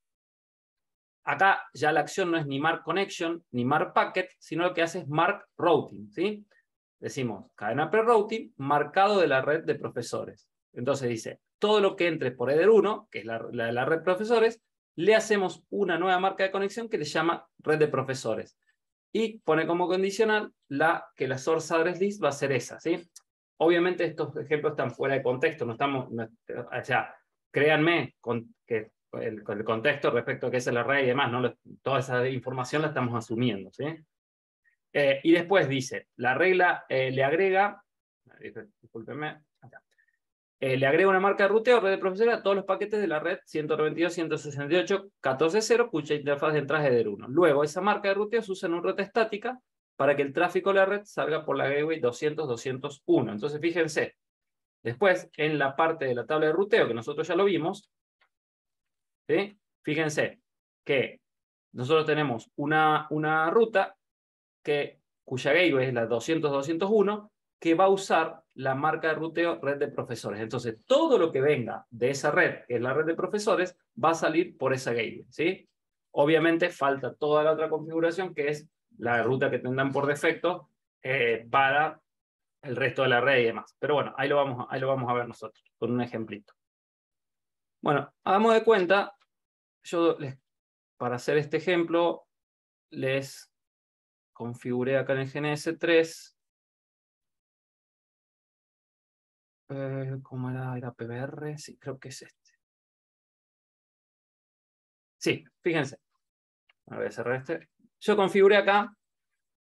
A: acá ya la acción no es ni mark connection ni mark packet, sino lo que hace es mark routing, ¿sí? Decimos cadena pre-routing marcado de la red de profesores. Entonces dice, todo lo que entre por header 1, que es la de la red de profesores, le hacemos una nueva marca de conexión que le llama red de profesores. Y pone como condicional que la source address list va a ser esa, ¿sí? Obviamente estos ejemplos están fuera de contexto, o sea, créanme que el contexto respecto a qué es el array y demás, toda esa información la estamos asumiendo, ¿sí? Y después dice, la regla le agrega, discúlpenme, le agrega una marca de ruteo, red de profesores, a todos los paquetes de la red 192.168.14.0, cuya interfaz de entrada es header 1. Luego, esa marca de ruteo se usa en una ruta estática para que el tráfico de la red salga por la gateway 200.201. Entonces, fíjense, después, en la parte de la tabla de ruteo, que nosotros ya lo vimos, ¿sí? Fíjense que nosotros tenemos una ruta cuya gateway es la 200.201, que va a usar la marca de ruteo red de profesores. Entonces, todo lo que venga de esa red, que es la red de profesores, va a salir por esa gateway, ¿sí? Obviamente falta toda la otra configuración, que es la ruta que tendrán por defecto para el resto de la red y demás. Pero bueno, ahí lo vamos a ver nosotros, con un ejemplito. Bueno, hagamos de cuenta, para hacer este ejemplo, les configuré acá en el GNS3. ¿Cómo era? ¿Era PBR? Sí, creo que es este. Sí, fíjense. Voy a cerrar este. Yo configuré acá.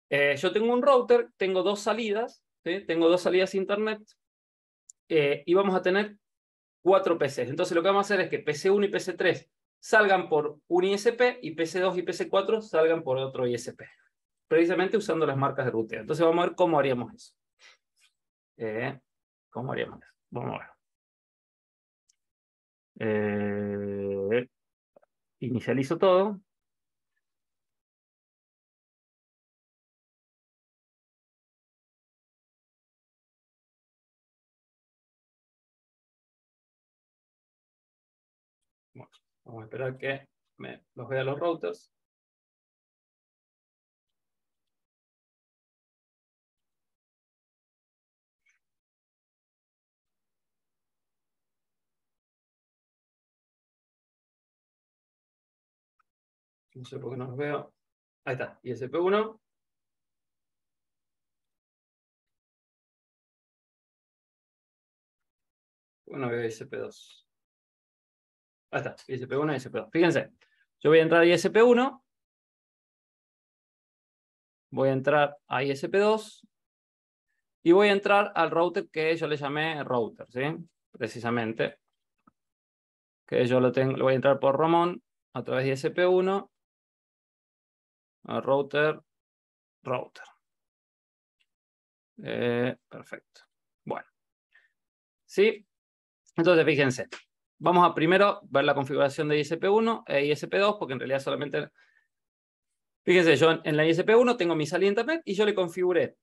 A: Yo tengo un router, tengo dos salidas. ¿Sí? Tengo dos salidas a internet. Y vamos a tener 4 PCs. Entonces lo que vamos a hacer es que PC1 y PC3 salgan por un ISP y PC2 y PC4 salgan por otro ISP. Precisamente usando las marcas de ruteo. Entonces vamos a ver cómo haríamos eso. ¿Cómo haríamos eso? Vamos a ver. Inicializo todo. Bueno, vamos a esperar que los vea los routers. No sé por qué no los veo. Ahí está, ISP1. Bueno, veo ISP2. Ahí está, ISP1 y ISP2. Fíjense, yo voy a entrar a ISP1. Voy a entrar a ISP2. Y voy a entrar al router que yo le llamé router, ¿sí? Precisamente. Que yo lo voy a entrar por Ramón a través de ISP1. Al router. Perfecto. Bueno. ¿Sí? Entonces, fíjense. Vamos a primero ver la configuración de ISP1 e ISP2, porque en realidad solamente... Fíjense, yo en la ISP1 tengo mi salida internet y yo le configuré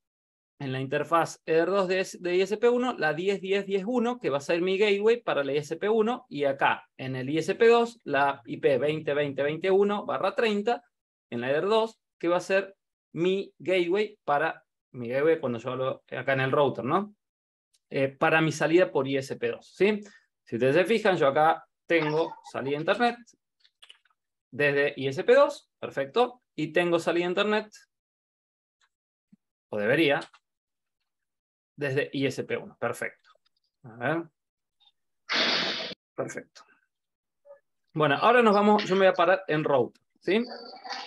A: en la interfaz Header2 de ISP1 la 10.10.10.1, que va a ser mi gateway para la ISP1, y acá en el ISP2 la IP 20.20.21/30, en la header 2, que va a ser mi gateway para mi gateway cuando yo hablo acá en el router, ¿no? Para mi salida por ISP2, ¿sí? Si ustedes se fijan, yo acá tengo salida a internet desde ISP2, perfecto, y tengo salida a internet, o debería, desde ISP1, perfecto. A ver. Perfecto. Bueno, ahora nos vamos, yo me voy a parar en router, ¿sí?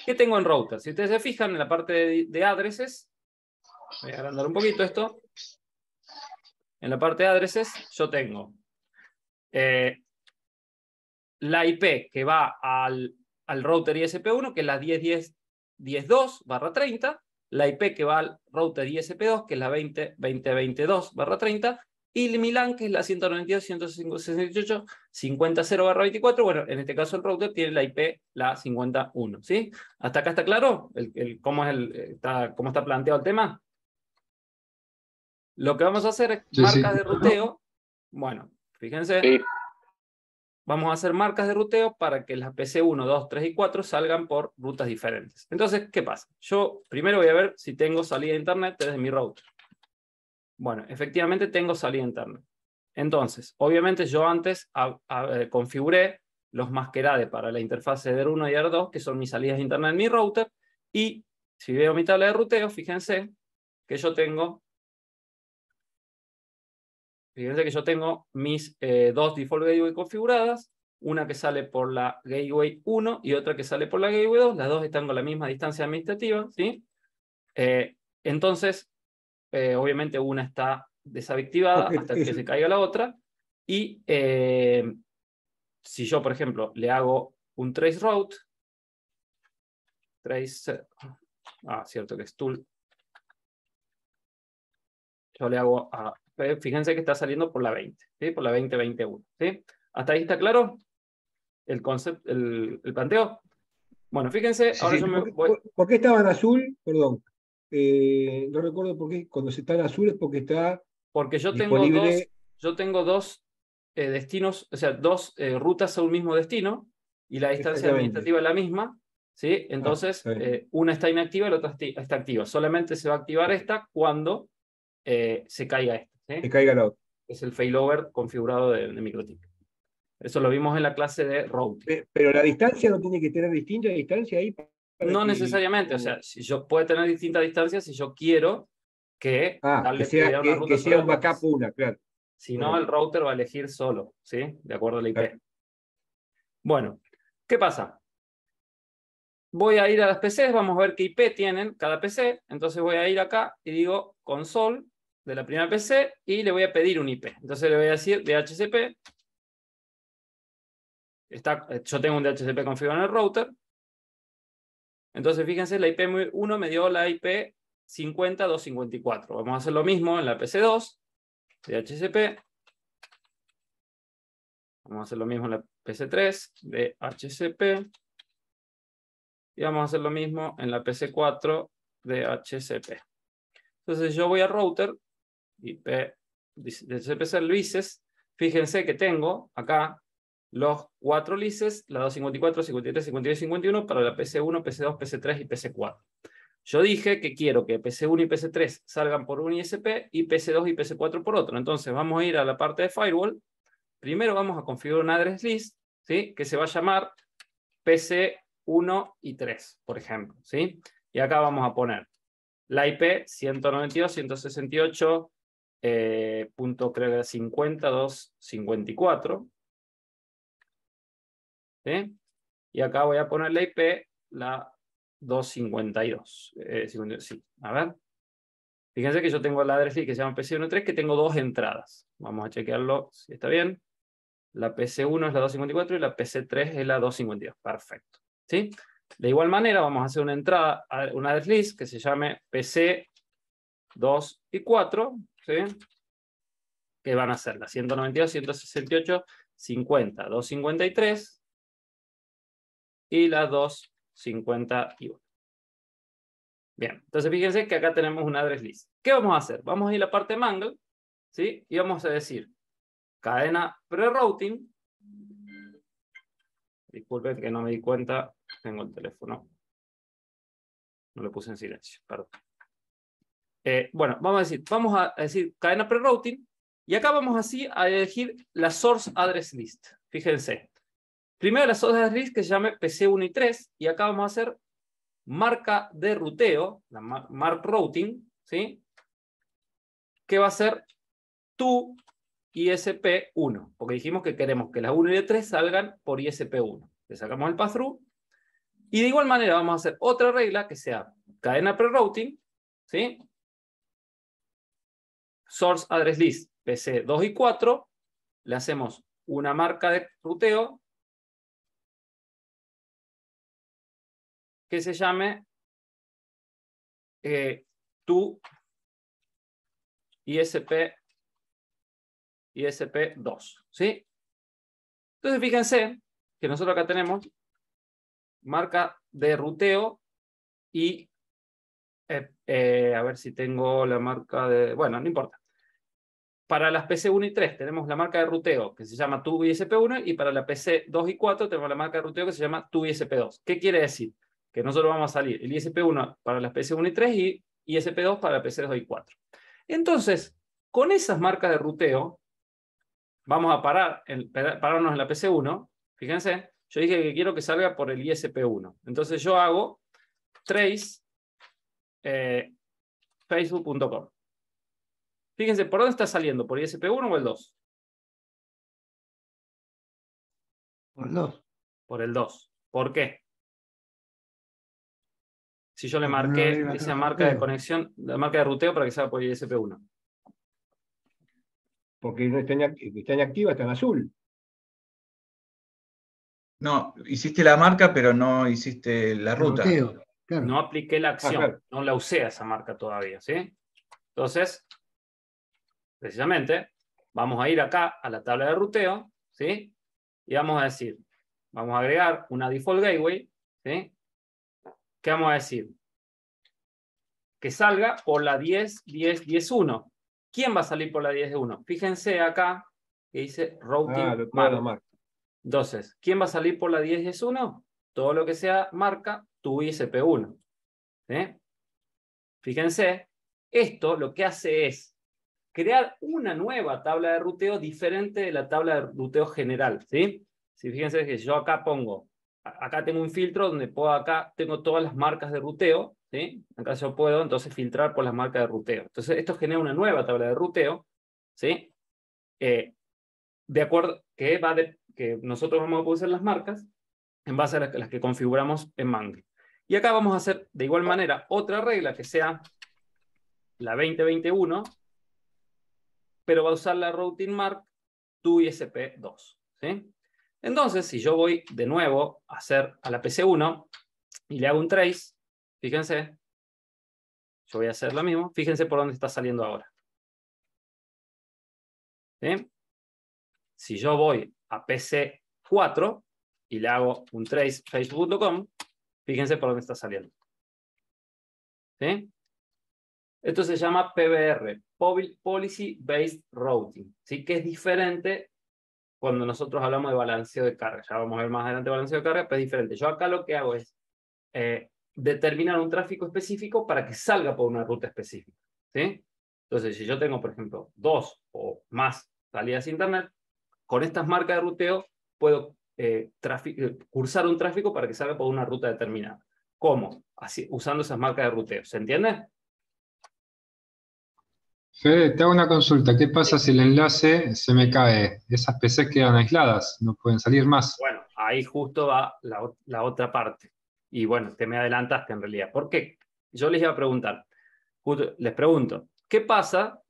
A: ¿Qué tengo en router? Si ustedes se fijan en la parte de addresses, voy a agrandar un poquito esto. En la parte de addresses yo tengo la IP que va al router ISP1, que es la 10.10.10.2/30, la IP que va al router ISP2, que es la 20.20.22/30, y mi LAN, que es la 192.168.50.0/24. Bueno, en este caso el router tiene la IP, la 51, ¿sí? ¿Hasta acá está claro? ¿Cómo está planteado el tema? Lo que vamos a hacer es
E: Sí,
A: marcas
E: sí.
A: de ruteo. Bueno, fíjense.
C: Sí.
A: Vamos a hacer marcas de ruteo para que las PC 1, 2, 3 y 4 salgan por rutas diferentes. Entonces, ¿qué pasa? Yo primero voy a ver si tengo salida a internet desde mi router. Bueno, efectivamente tengo salida a internet. Entonces, obviamente yo antes configuré los masquerades para la interfaz header 1 y header 2, que son mis salidas de internet en mi router. Y si veo mi tabla de ruteo, fíjense que yo tengo mis dos default gateway configuradas, una que sale por la gateway 1 y otra que sale por la gateway 2, las dos están con la misma distancia administrativa, ¿sí? Entonces, obviamente una está desactivada hasta que se caiga la otra, y si yo, por ejemplo, le hago un trace route, cierto que es tool, yo le hago a, fíjense que está saliendo por la 20, ¿sí? Por la 20.21, ¿sí? ¿Hasta ahí está claro el concepto, el planteo? Bueno, fíjense,
B: Sí,
A: ahora
B: sí.
A: yo me voy,
B: ¿Por qué estaba en azul? Perdón. No recuerdo por qué. Cuando se está en azul es porque está
A: porque
B: disponible.
A: yo tengo dos destinos, o sea, dos rutas a un mismo destino, y la distancia
B: Exactamente.
A: administrativa es la misma, ¿sí? Entonces,
B: Está bien.
A: una está inactiva y la otra está activa. Solamente se va a activar esta cuando se caiga esta,
B: Que
A: ¿sí?
B: caiga la otra.
A: Es el failover configurado de MikroTik. Eso lo vimos en la clase de routing.
B: Pero la distancia no tiene que tener distinta distancia ahí para
A: No
B: que.
A: necesariamente, o sea, si yo puede tener distintas distancias si yo quiero que darle prioridad a una ruta
B: Que
A: sobre
B: sea
A: las
B: un backup
A: otras.
B: una, claro.
A: Si no, el router va a elegir solo, ¿sí? De acuerdo a la IP. Bueno, ¿qué pasa? Voy a ir a las PCs, vamos a ver qué IP tienen cada PC. Entonces voy a ir acá y digo console de la primera PC y le voy a pedir un IP. Entonces le voy a decir DHCP. Yo tengo un DHCP configurado en el router. Entonces fíjense, la IP 1 me dio la IP 50.254. Vamos a hacer lo mismo en la PC2, DHCP. Vamos a hacer lo mismo en la PC3, DHCP. Y vamos a hacer lo mismo en la PC4, DHCP. Entonces yo voy a router, IP DHCP services. Fíjense que tengo acá los 4 leases, la 254, 53, 52 y 51 para la PC1, PC2, PC3 y PC4. Yo dije que quiero que PC1 y PC3 salgan por un ISP y PC2 y PC4 por otro. Entonces vamos a ir a la parte de firewall. Primero vamos a configurar un address list, ¿sí? Que se va a llamar PC1 y 3, por ejemplo, ¿sí? Y acá vamos a poner la IP 192.168.52.54, ¿sí? Y acá voy a poner la IP, la 252. Sí, a ver. Fíjense que yo tengo el address list que se llama PC13, que tengo dos entradas. Vamos a chequearlo si está bien. La PC1 es la 254 y la PC3 es la 252. Perfecto, ¿sí? De igual manera, vamos a hacer una entrada, un address list que se llame PC2 y 4, ¿sí? Que van a ser la 192.168.50.253 y la 251. Bien, entonces fíjense que acá tenemos un address list. ¿Qué vamos a hacer? Vamos a ir a la parte mangle, ¿sí? Y vamos a decir cadena pre-routing. Disculpen que no me di cuenta, tengo el teléfono No le puse en silencio, perdón. Bueno, vamos a decir cadena pre-routing, y acá vamos así a elegir la source address list. Fíjense. Primero la source address list que se llame PC1 y 3, y acá vamos a hacer marca de ruteo, la mark routing, ¿sí? Que va a ser tu ISP1, porque dijimos que queremos que las 1 y las 3 salgan por ISP1. Le sacamos el pass-through, y de igual manera vamos a hacer otra regla que sea cadena pre-routing, ¿sí? Source address list PC 2 y 4, le hacemos una marca de ruteo que se llame tu ISP2, ¿sí? Entonces fíjense que nosotros acá tenemos marca de ruteo y a ver si tengo la marca de... Bueno, no importa. Para las PC1 y 3 tenemos la marca de ruteo que se llama tu ISP1, y para la PC 2 y 4 tenemos la marca de ruteo que se llama tu ISP2. ¿Qué quiere decir? Que nosotros vamos a salir el ISP1 para las PC1 y 3 y ISP2 para la PC 2 y 4. Entonces, con esas marcas de ruteo, vamos a pararnos en la PC1. Fíjense, yo dije que quiero que salga por el ISP1. Entonces yo hago trace facebook.com. Fíjense, ¿por dónde está saliendo? ¿Por ISP1 o el 2?
F: Por el 2.
A: Por el 2. ¿Por qué? Si yo le
F: Porque no
A: marqué
F: agrega
A: esa
F: todo
A: marca de
F: ruteo.
A: conexión, la marca de ruteo para que salga por ISP1.
B: Porque no está inactiva, está en azul.
D: No, hiciste la marca, pero no hiciste la
F: El
D: ruta.
F: ruteo, claro.
A: No apliqué la acción,
B: claro.
A: no la usé a esa marca todavía, ¿sí? Entonces, precisamente, vamos a ir acá a la tabla de ruteo, ¿sí? Y vamos a decir, vamos a agregar una default gateway, ¿sí? ¿Qué vamos a decir? Que salga por la 10.10.10.1. ¿Quién va a salir por la 10.1? Fíjense acá que dice routing
B: Toda la
A: mark.
B: marca.
A: Entonces, ¿quién va a salir por la 10.10.1? Todo lo que sea marca tu ISP1. ¿Sí? Fíjense, esto lo que hace es crear una nueva tabla de ruteo diferente de la tabla de ruteo general. ¿Sí? Si fíjense que yo acá pongo, acá tengo un filtro donde acá tengo todas las marcas de ruteo, ¿sí? Acá yo puedo entonces filtrar por las marcas de ruteo. Entonces esto genera una nueva tabla de ruteo, ¿sí? De acuerdo, que nosotros vamos a poder las marcas en base a las que configuramos en Mangle. Y acá vamos a hacer de igual manera otra regla que sea la 2021, pero va a usar la routing mark tu ISP2, ¿sí? Entonces, si yo voy de nuevo a hacer a la PC1 y le hago un trace, fíjense, yo voy a hacer lo mismo, fíjense por dónde está saliendo ahora. ¿Sí? Si yo voy a PC4 y le hago un trace facebook.com, fíjense por dónde está saliendo. ¿Sí? Esto se llama PBR, Policy Based Routing, ¿sí? Que es diferente cuando nosotros hablamos de balanceo de carga. Ya vamos a ver más adelante balanceo de carga, pero es diferente. Yo acá lo que hago es determinar un tráfico específico para que salga por una ruta específica. ¿Sí? Entonces, si yo tengo, por ejemplo, 2 o más salidas a Internet, con estas marcas de ruteo puedo cursar un tráfico para que salga por una ruta determinada. ¿Cómo? Así, usando esas marcas de ruteo. ¿Se entiende?
E: Fede, te hago una consulta. ¿Qué pasa si el enlace se me cae? Esas PCs quedan aisladas, no pueden salir más.
A: Bueno, ahí justo va la otra parte. Y bueno, te me adelantaste en realidad. ¿Por qué? Yo les iba a preguntar. Les pregunto, ¿qué pasa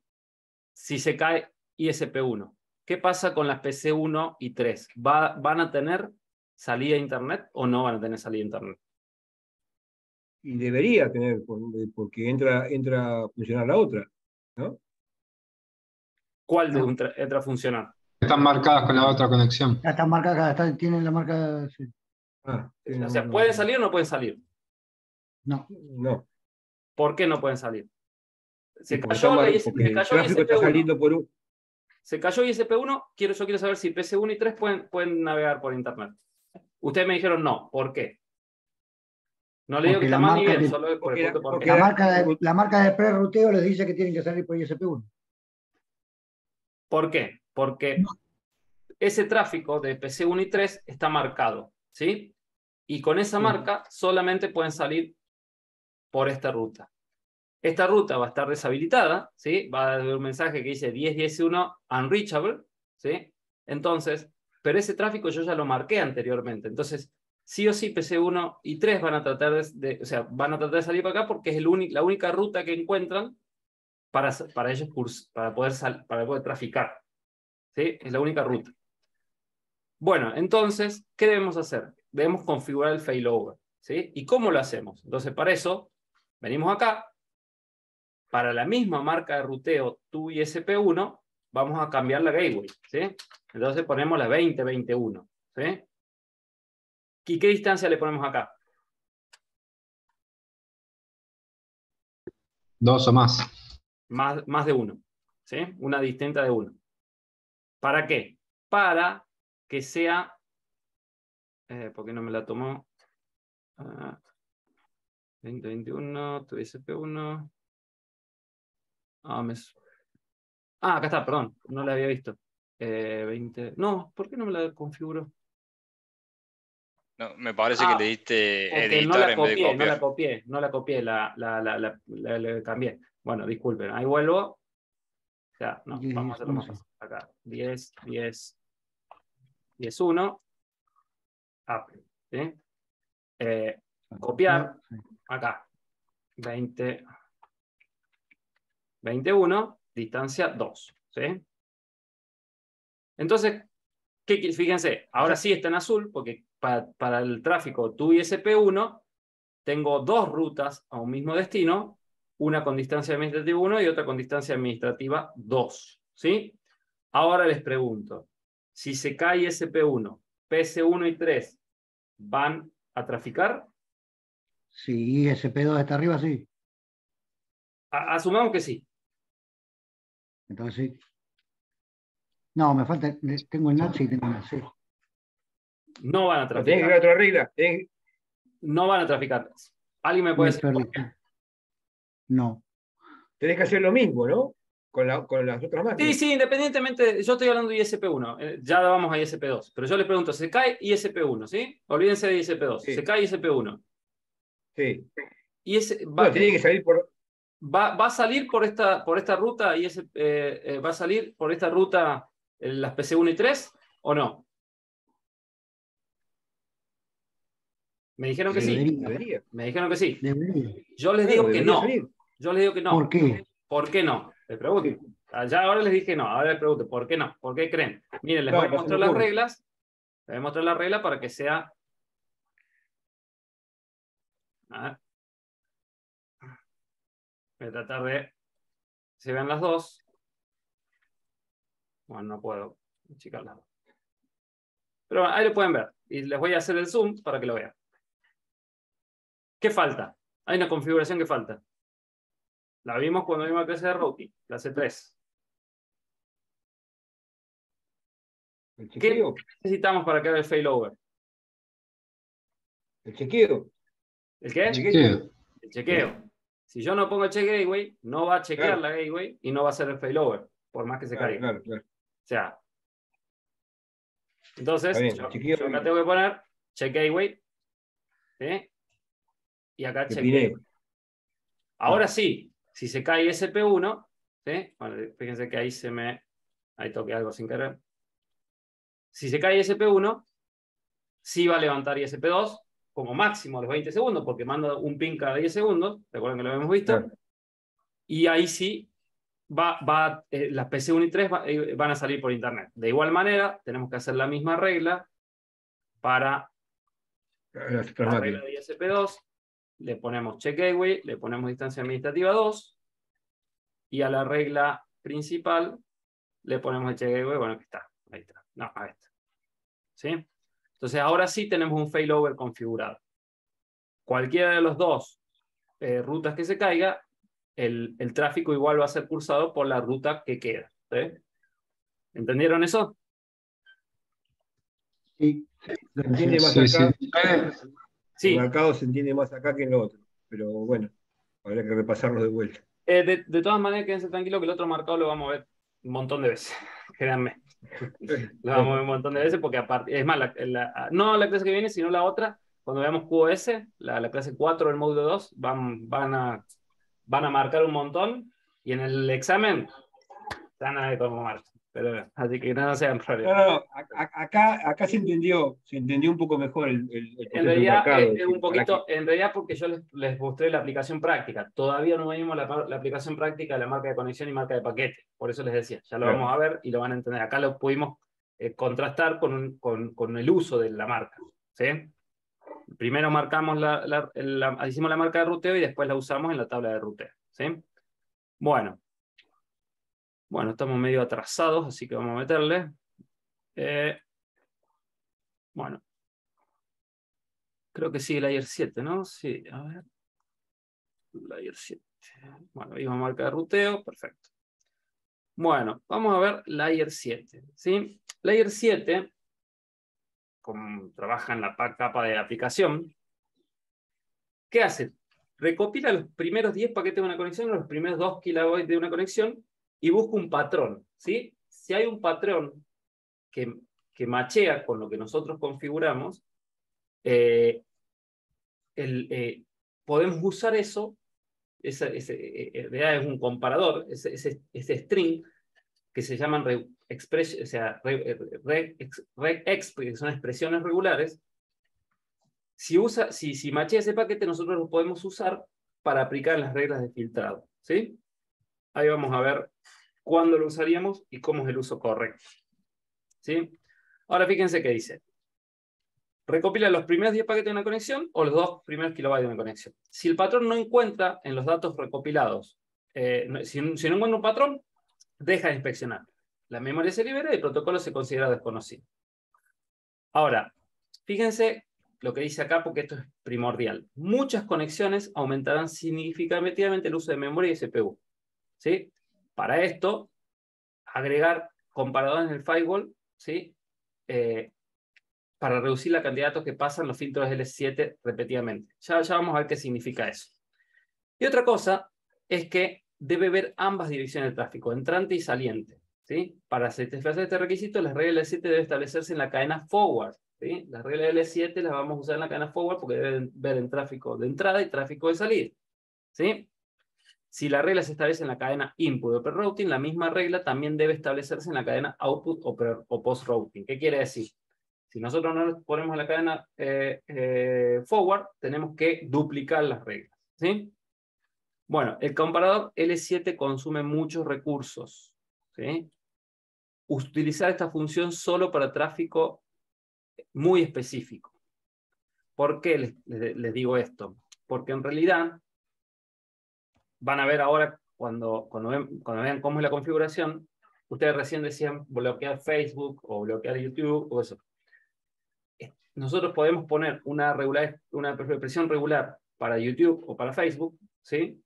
A: si se cae ISP1? ¿Qué pasa con las PC1 y 3? ¿Van a tener salida a Internet o no van a tener salida a Internet?
B: Y debería tener, porque entra a funcionar la otra, ¿no?
A: ¿Cuál
F: No.
A: entra a funcionar?
E: Están marcadas con la otra conexión.
F: Ya está marcada, tienen la marca. Sí.
A: O sea, ¿pueden salir o no pueden salir?
F: No.
B: No.
A: ¿Por qué no pueden salir? Se
B: Porque
A: cayó
B: el tráfico está saliendo por un...
A: Se cayó ISP1, yo quiero saber si PC1 y 3 pueden navegar por Internet. Ustedes me dijeron no. ¿Por qué? No le digo que
F: Porque
A: está
F: la
A: mal ni
F: marca
A: bien,
F: que-
A: solo por
B: porque
A: el
B: la-
A: punto por
B: porque
A: qué.
F: La marca de prerruteo les dice que tienen que salir por ISP1.
A: ¿Por qué? Porque ese tráfico de PC1 y 3 está marcado, ¿sí? Y con esa
F: Sí.
A: marca solamente pueden salir por esta ruta. Esta ruta va a estar deshabilitada, ¿sí? Va a haber un mensaje que dice 10.10.1 unreachable, ¿sí? Entonces, pero ese tráfico yo ya lo marqué anteriormente. Entonces, sí o sí, PC1 y 3 van a tratar o sea, van a tratar de salir para acá porque es la única ruta que encuentran para ellos para poder traficar, ¿sí? Es la única ruta. Bueno, entonces, ¿qué debemos hacer? Debemos configurar el failover, ¿sí? ¿Y cómo lo hacemos? Entonces, para eso, venimos acá. Para la misma marca de ruteo TUI SP1, vamos a cambiar la gateway, ¿sí? Entonces ponemos la 2021, ¿sí? ¿Y qué distancia le ponemos acá?
E: 2 o más.
A: Más de 1, ¿sí? Una distinta de 1. ¿Para qué? Para que sea... ¿por qué no me la tomó? 2021, TUI SP1... acá está, perdón, no la había visto. 20... No, ¿por qué no me la configuro?
G: No, me parece que le diste
A: Porque no
G: editar
A: la
G: en vez de
A: copié, no la
G: copiar.
A: copié, no la copié, la cambié. Bueno, disculpen, ahí vuelvo. O sea, no,
F: 10,
A: vamos a hacerlo más
F: 11.
A: fácil. Acá, 10, 10, 10, 1. ¿Sí? Copiar,
F: Sí.
A: acá, 20, 21, distancia 2. ¿Sí? Entonces, fíjense, ahora sí está en azul, porque para el tráfico TUI SP1 tengo dos rutas a un mismo destino, una con distancia administrativa 1 y otra con distancia administrativa 2. ¿Sí? Ahora les pregunto, si se cae SP1, PS1 y 3, ¿van a traficar?
F: Si ISP2 está arriba, sí.
A: Asumamos que sí.
F: Entonces sí. No, me falta. Tengo el NAT, sí, tengo el NAT, sí.
A: No van a
B: No, tenés que
A: traficar.
B: crear otra regla.
A: No van a traficar. ¿Alguien me puede decir por qué?
F: No.
B: Tenés que hacer lo mismo, ¿no? Con las otras
A: Sí,
B: máquinas.
A: sí, independientemente, yo estoy hablando de ISP1, ya vamos a ISP2, pero yo les pregunto, ¿se cae ISP1, sí? Olvídense de ISP2,
B: Sí.
A: se cae ISP1.
B: Sí.
A: Y
B: No, tiene que salir por.
A: va a salir por esta ruta va a salir por esta ruta las PC1 y 3 o no? Me dijeron que sí.
B: Debería.
A: Me dijeron que sí.
F: Debería.
A: Yo les
B: Claro,
A: digo que
B: debería
A: no.
B: salir.
A: Yo les digo que no.
F: ¿Por qué?
A: ¿Por qué no? Les pregunto. Ya ahora les dije no. Ahora les pregunto, ¿por qué no? ¿Por qué creen? Miren, les
B: No,
A: voy a
B: no se
A: mostrar
B: me
A: las
B: ocurre.
A: reglas. Les voy a mostrar la regla para que sea... A ver. Voy a tratar de... Se vean las dos. Bueno, no puedo achicarlas. Pero bueno, ahí lo pueden ver. Y les voy a hacer el zoom para que lo vean. ¿Qué falta? Hay una configuración que falta. La vimos cuando vimos la clase de routing, clase 3.
B: El
A: ¿Qué
B: chequeo.
A: necesitamos para que haga el failover?
B: El chequeo.
A: ¿El qué?
E: Chequeo.
A: El chequeo. Si yo no pongo el check gateway, no va a chequear
B: Claro.
A: la gateway y no va a hacer el failover, por más que se caiga.
B: Claro, claro.
A: O sea, entonces,
B: Está bien,
A: yo
B: chequeo
A: acá
B: bien.
A: tengo que poner check gateway, ¿sí? Y acá
B: Que
A: check
B: pide.
A: gateway. Ahora sí, si se cae SP1, ¿sí? Bueno, fíjense que ahí toqué algo sin querer. Si se cae SP1, sí va a levantar ISP2 como máximo a los 20 segundos, porque manda un ping cada 10 segundos, recuerden que lo habíamos visto,
B: Claro.
A: y ahí sí las PC1 y 3 van a salir por internet. De igual manera, tenemos que hacer la misma regla para
B: Las otras
A: la regla
B: máquinas.
A: de ISP2, le ponemos check gateway, le ponemos distancia administrativa 2, y a la regla principal le ponemos el check gateway, bueno, que está, ahí está, no, ahí está. ¿Sí? Entonces ahora sí tenemos un failover configurado. Cualquiera de los dos rutas que se caiga, el tráfico igual va a ser cursado por la ruta que queda. ¿Sí? ¿Entendieron eso?
F: Sí.
B: ¿Entiende más
E: Sí,
B: acá?
E: sí.
A: Sí,
B: marcado se entiende más acá que en lo otro. Pero bueno, habría que repasarlo de vuelta.
A: de todas maneras, quédense tranquilos que el otro marcado lo vamos a ver un montón de veces. Créanme. Lo vamos a ver un montón de veces porque aparte, es más, no la clase que viene, sino la otra, cuando veamos QoS, la clase 4 del módulo 2, van a marcar un montón y en el examen están a ver cómo marcan. Pero, así que no sean
B: No,
A: problemas.
B: no, acá se entendió un poco mejor el
A: En
B: concepto de
A: realidad
B: marcado.
A: es un
B: Para
A: poquito, en realidad porque yo les mostré la aplicación práctica. Todavía no vimos la aplicación práctica de la marca de conexión y marca de paquete. Por eso les decía, ya lo
B: Claro.
A: vamos a ver y lo van a entender. Acá lo pudimos contrastar con el uso de la marca. ¿Sí? Primero marcamos hicimos la marca de ruteo y después la usamos en la tabla de ruteo. ¿Sí? Bueno, estamos medio atrasados, así que vamos a meterle. Bueno, creo que sigue el layer 7, ¿no? Sí, a ver. Layer 7. Bueno, misma marca de ruteo, perfecto. Bueno, vamos a ver Layer 7. ¿Sí? Layer 7, como trabaja en la capa de aplicación, ¿qué hace? Recopila los primeros 10 paquetes de una conexión, los primeros 2 kilobytes de una conexión y busca un patrón. ¿Sí? Si hay un patrón que machea con lo que nosotros configuramos, podemos usar eso. Ese es un comparador, ese string que se llaman regex, que son expresiones regulares. Si machea ese paquete, nosotros lo podemos usar para aplicar las reglas de filtrado. ¿Sí? Ahí vamos a ver cuándo lo usaríamos y cómo es el uso correcto. ¿Sí? Ahora fíjense qué dice. Recopila los primeros 10 paquetes de una conexión o los 2 primeros kilobytes de una conexión. Si el patrón no encuentra en los datos recopilados, si no encuentra un patrón, deja de inspeccionar. La memoria se libera y el protocolo se considera desconocido. Ahora, fíjense lo que dice acá porque esto es primordial. Muchas conexiones aumentarán significativamente el uso de memoria y CPU. ¿Sí? Para esto, agregar comparadores en el firewall, ¿sí? Para reducir la cantidad de datos que pasan los filtros L7 repetidamente. Ya vamos a ver qué significa eso. Y otra cosa es que debe ver ambas direcciones de tráfico, entrante y saliente. ¿Sí? Para satisfacer este requisito, las reglas L7 deben establecerse en la cadena forward. ¿Sí? Las reglas L7 las vamos a usar en la cadena forward porque deben ver en tráfico de entrada y tráfico de salida. ¿Sí? Si la regla se establece en la cadena input o pre-routing, la misma regla también debe establecerse en la cadena output o post-routing. ¿Qué quiere decir? Si nosotros no nos ponemos en la cadena forward, tenemos que duplicar las reglas. ¿Sí? Bueno, el comparador L7 consume muchos recursos. ¿Sí? Utilizar esta función solo para tráfico muy específico. ¿Por qué les digo esto? Porque en realidad van a ver ahora, cuando vean cómo es la configuración, ustedes recién decían bloquear Facebook o bloquear YouTube o eso. Nosotros podemos poner una presión regular para YouTube o para Facebook, ¿sí?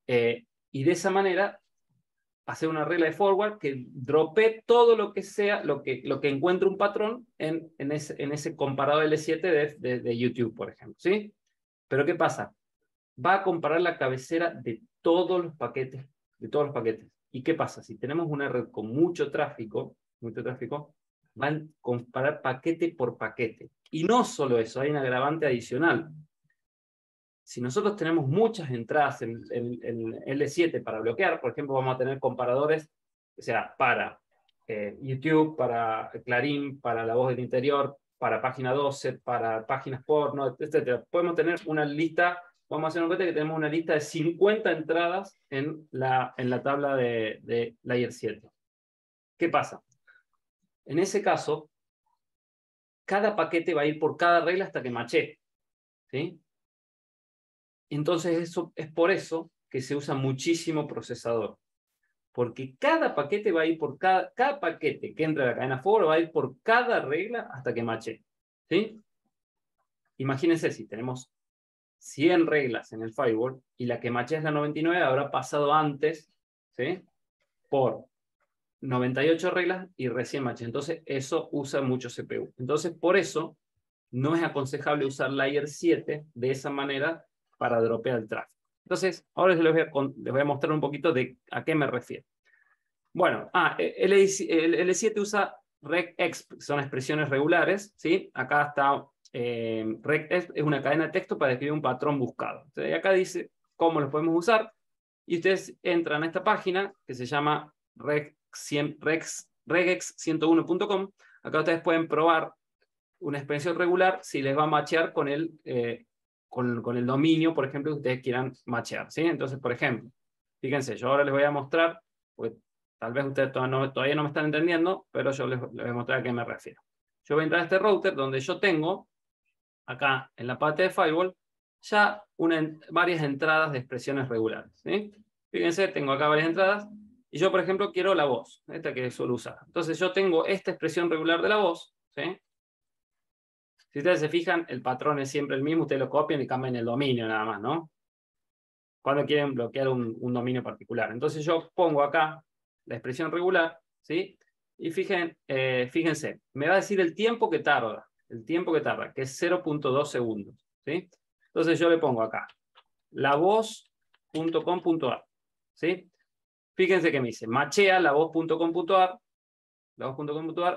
A: Y de esa manera hacer una regla de forward que dropee todo lo que sea, lo que encuentre un patrón en ese comparado L7 de YouTube, por ejemplo, ¿sí? Pero ¿qué pasa? Va a comparar la cabecera de todos los paquetes, ¿Y qué pasa? Si tenemos una red con mucho tráfico, van a comparar paquete por paquete. Y no solo eso, hay un agravante adicional. Si nosotros tenemos muchas entradas en L7 para bloquear, por ejemplo, vamos a tener comparadores, o sea, para YouTube, para Clarín, para La Voz del Interior, para Página 12, para páginas porno, etc. Podemos tener una lista, vamos a hacer un cuenta que tenemos una lista de 50 entradas en la tabla de Layer 7. ¿Qué pasa? En ese caso, cada paquete va a ir por cada regla hasta que machee. ¿Sí? Entonces eso es por eso que se usa muchísimo procesador. Porque cada paquete va a ir por cada paquete que entra a la cadena forward va a ir por cada regla hasta que mache. ¿Sí? Imagínense si tenemos 100 reglas en el firewall y la que machea es la 99, habrá pasado antes, ¿sí? Por 98 reglas y recién maché. Entonces eso usa mucho CPU. Entonces por eso no es aconsejable usar Layer 7 de esa manera para dropear el tráfico. Entonces, ahora les voy a mostrar un poquito de a qué me refiero. Bueno, el L7 usa regexp, son expresiones regulares, ¿sí? Acá está, regexp es una cadena de texto para describir un patrón buscado. Entonces, acá dice cómo lo podemos usar, y ustedes entran a esta página que se llama regex101.com. Acá ustedes pueden probar una expresión regular si les va a matchear con el dominio, por ejemplo, que ustedes quieran matchear, ¿sí? Entonces, por ejemplo, fíjense, yo ahora les voy a mostrar, pues tal vez ustedes todavía no me están entendiendo, pero yo les voy a mostrar a qué me refiero. Yo voy a entrar a este router donde yo tengo, acá en la parte de firewall, ya varias entradas de expresiones regulares, ¿sí? Fíjense, tengo acá varias entradas, y yo, por ejemplo, quiero la voz, esta que suelo usar. Entonces yo tengo esta expresión regular de la voz, ¿sí? Si ustedes se fijan, el patrón es siempre el mismo, ustedes lo copian y cambian el dominio nada más, ¿no? Cuando quieren bloquear un dominio particular. Entonces yo pongo acá la expresión regular, ¿sí? Y fíjense, me va a decir el tiempo que tarda, que es 0.2 segundos, ¿sí? Entonces yo le pongo acá, lavoz.com.ar, ¿sí? Fíjense que me dice, machea lavoz.com.ar,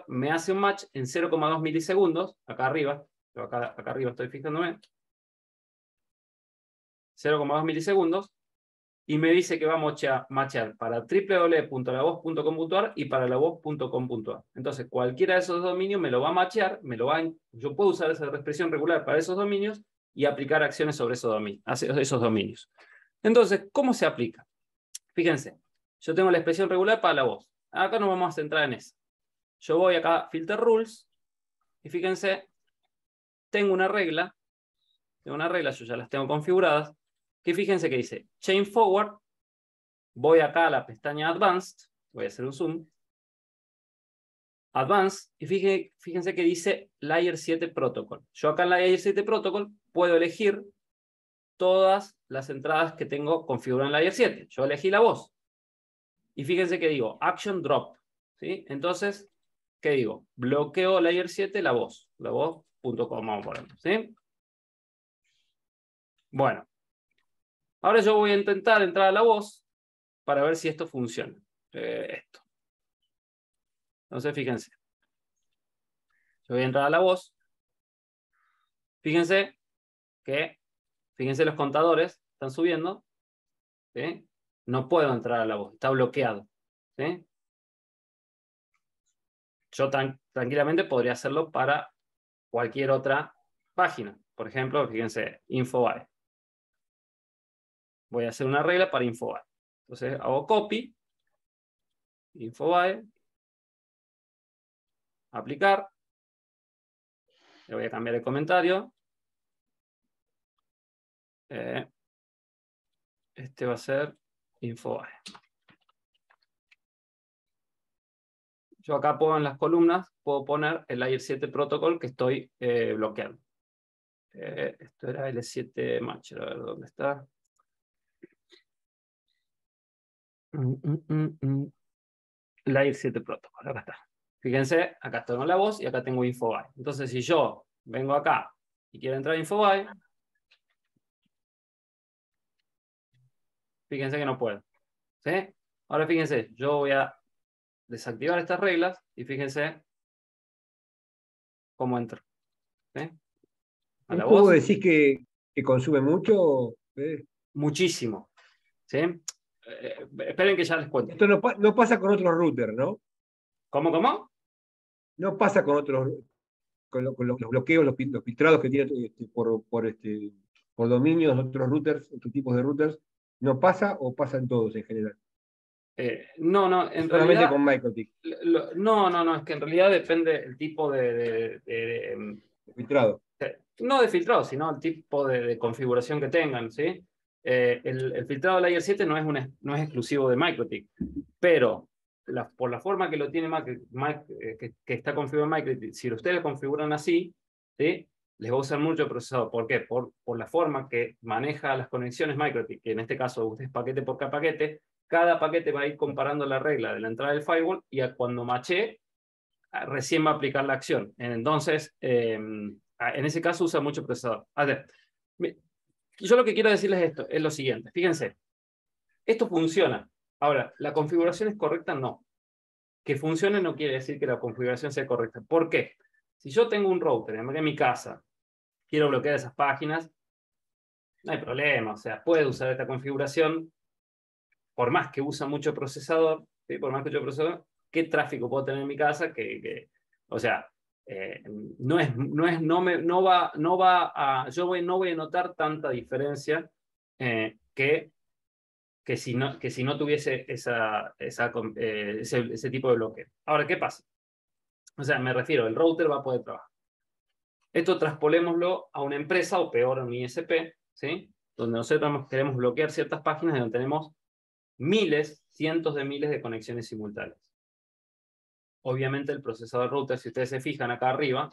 A: me hace un match en 0,2 milisegundos, acá arriba, acá arriba estoy fijándome, 0,2 milisegundos, y me dice que va a matchear para www.lavoz.com.ar y para lavoz.com.ar. Entonces, cualquiera de esos dominios me lo va a matchear, yo puedo usar esa expresión regular para esos dominios y aplicar acciones sobre esos dominios. Entonces, ¿cómo se aplica? Fíjense, yo tengo la expresión regular para la voz. Acá nos vamos a centrar en eso. Yo voy acá a Filter Rules, y fíjense, tengo una regla, yo ya las tengo configuradas, que fíjense que dice Chain Forward, voy acá a la pestaña Advanced, voy a hacer un zoom, Advanced, y fíjense que dice Layer 7 Protocol. Yo acá en Layer 7 Protocol puedo elegir todas las entradas que tengo configuradas en Layer 7. Yo elegí la voz. Y fíjense que digo Action Drop, ¿sí? Entonces, ¿qué digo? Bloqueo Layer 7 la voz.com, vamos a ponerlo, ¿sí? Bueno, ahora yo voy a intentar entrar a la voz para ver si esto funciona. Entonces, fíjense. Yo voy a entrar a la voz. Fíjense los contadores están subiendo, ¿sí? No puedo entrar a la voz, está bloqueado, ¿sí? Yo tranquilamente podría hacerlo para cualquier otra página. Por ejemplo, fíjense, Infobae. Voy a hacer una regla para Infobae. Entonces hago copy, Infobae, aplicar. Le voy a cambiar el comentario. Este va a ser Infobae. Yo acá en las columnas puedo poner el Layer 7 Protocol que estoy bloqueando. Esto era L7 Match, a ver dónde está. Layer 7 Protocol, acá está. Fíjense, acá tengo la voz y acá tengo Infobae. Entonces, si yo vengo acá y quiero entrar a Infobae, fíjense que no puedo, ¿sí? Ahora fíjense, yo voy a desactivar estas reglas y fíjense cómo entro, ¿sí? A la
B: ¿Cómo
A: voz.
B: decís que consume mucho?
A: Muchísimo, ¿sí? Esperen que ya les cuento.
B: Esto no pasa con otros routers, ¿no?
A: ¿Cómo?
B: No pasa con otros, con los bloqueos, los filtrados que tiene por dominios, otros routers, otros tipos de routers. ¿No pasa o pasan todos en general?
A: No, en
B: Solamente
A: realidad.
B: con MikroTik.
A: No, es que en realidad depende el tipo de
B: Filtrado.
A: no de filtrado, sino el tipo de configuración que tengan, ¿sí? El filtrado Layer 7 no es exclusivo de MikroTik, pero por la forma que lo tiene que está configurado en MikroTik, si ustedes lo configuran así, ¿sí? Les va a usar mucho el procesador. ¿Por qué? Por la forma que maneja las conexiones MikroTik, que en este caso ustedes paquete por paquete, cada paquete va a ir comparando la regla de la entrada del firewall y cuando machee, recién va a aplicar la acción. Entonces, En ese caso usa mucho procesador. A ver, yo lo que quiero decirles esto es lo siguiente. Fíjense, esto funciona. Ahora, ¿la configuración es correcta? No. Que funcione no quiere decir que la configuración sea correcta. ¿Por qué? Si yo tengo un router en mi casa, quiero bloquear esas páginas, no hay problema. O sea, puede usar esta configuración, por más que usa mucho procesador, ¿sí? Por más que mucho procesador, ¿qué tráfico puedo tener en mi casa? O sea, no voy a notar tanta diferencia que si no tuviese ese tipo de bloqueo. Ahora, ¿qué pasa? O sea, me refiero, el router va a poder trabajar. Esto traspolémoslo a una empresa, o peor, a un ISP, ¿sí? Donde nosotros queremos bloquear ciertas páginas donde tenemos miles, cientos de miles de conexiones simultáneas. Obviamente el procesador router, si ustedes se fijan acá arriba,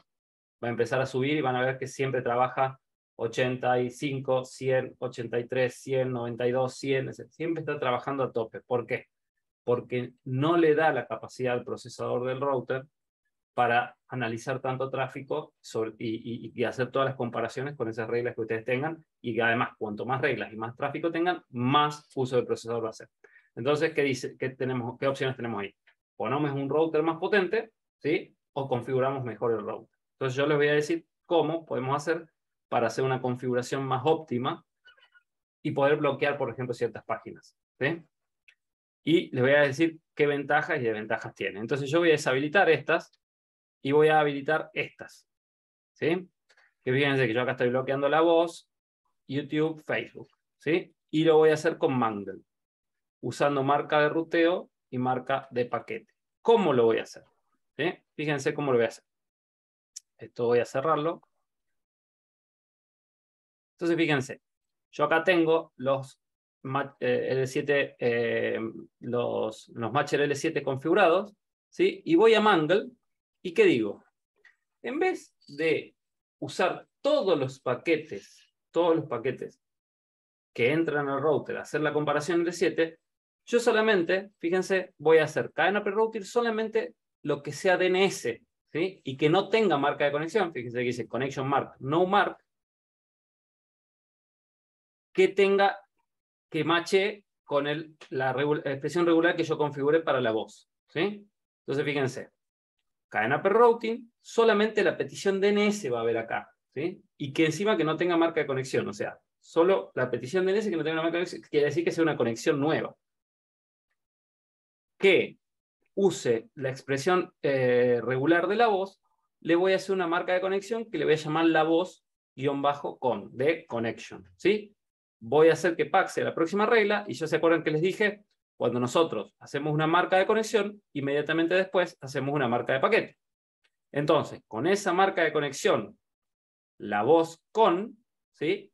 A: va a empezar a subir y van a ver que siempre trabaja 85, 100, 83, 100, 92, 100, siempre está trabajando a tope. ¿Por qué? Porque no le da la capacidad al procesador del router para analizar tanto tráfico y hacer todas las comparaciones con esas reglas que ustedes tengan, y que además, cuanto más reglas y más tráfico tengan, más uso del procesador va a hacer. Entonces, ¿qué opciones tenemos ahí? Ponemos un router más potente, ¿sí? O configuramos mejor el router. Entonces yo les voy a decir cómo podemos hacer para hacer una configuración más óptima y poder bloquear, por ejemplo, ciertas páginas, ¿sí? Y les voy a decir qué ventajas y desventajas tiene. Entonces yo voy a deshabilitar estas y voy a habilitar estas, ¿sí? Que fíjense que yo acá estoy bloqueando la voz, YouTube, Facebook, ¿sí? Y lo voy a hacer con Mangle, usando marca de ruteo y marca de paquete. ¿Cómo lo voy a hacer? ¿Sí? Fíjense cómo lo voy a hacer. Esto voy a cerrarlo. Entonces, fíjense, yo acá tengo los L7, los matcher L7 configurados, ¿sí? Y voy a Mangle, ¿y qué digo? En vez de usar todos los paquetes que entran al router a hacer la comparación L7, yo solamente, fíjense, voy a hacer cadena per router solamente lo que sea DNS, ¿sí? Y que no tenga marca de conexión. Fíjense que dice connection mark, no mark, que mache con la expresión regular que yo configure para la voz, ¿sí? Entonces, fíjense, cadena per routing, solamente la petición DNS va a haber acá, ¿sí? Y que encima que no tenga marca de conexión, o sea, solo la petición DNS que no tenga una marca de conexión, quiere decir que sea una conexión nueva. Que use la expresión regular de la voz, le voy a hacer una marca de conexión que le voy a llamar la voz-con, de connection, ¿sí? Voy a hacer que pase la próxima regla, y ya se acuerdan que les dije, cuando nosotros hacemos una marca de conexión, inmediatamente después hacemos una marca de paquete. Entonces, con esa marca de conexión, la voz-con, ¿sí?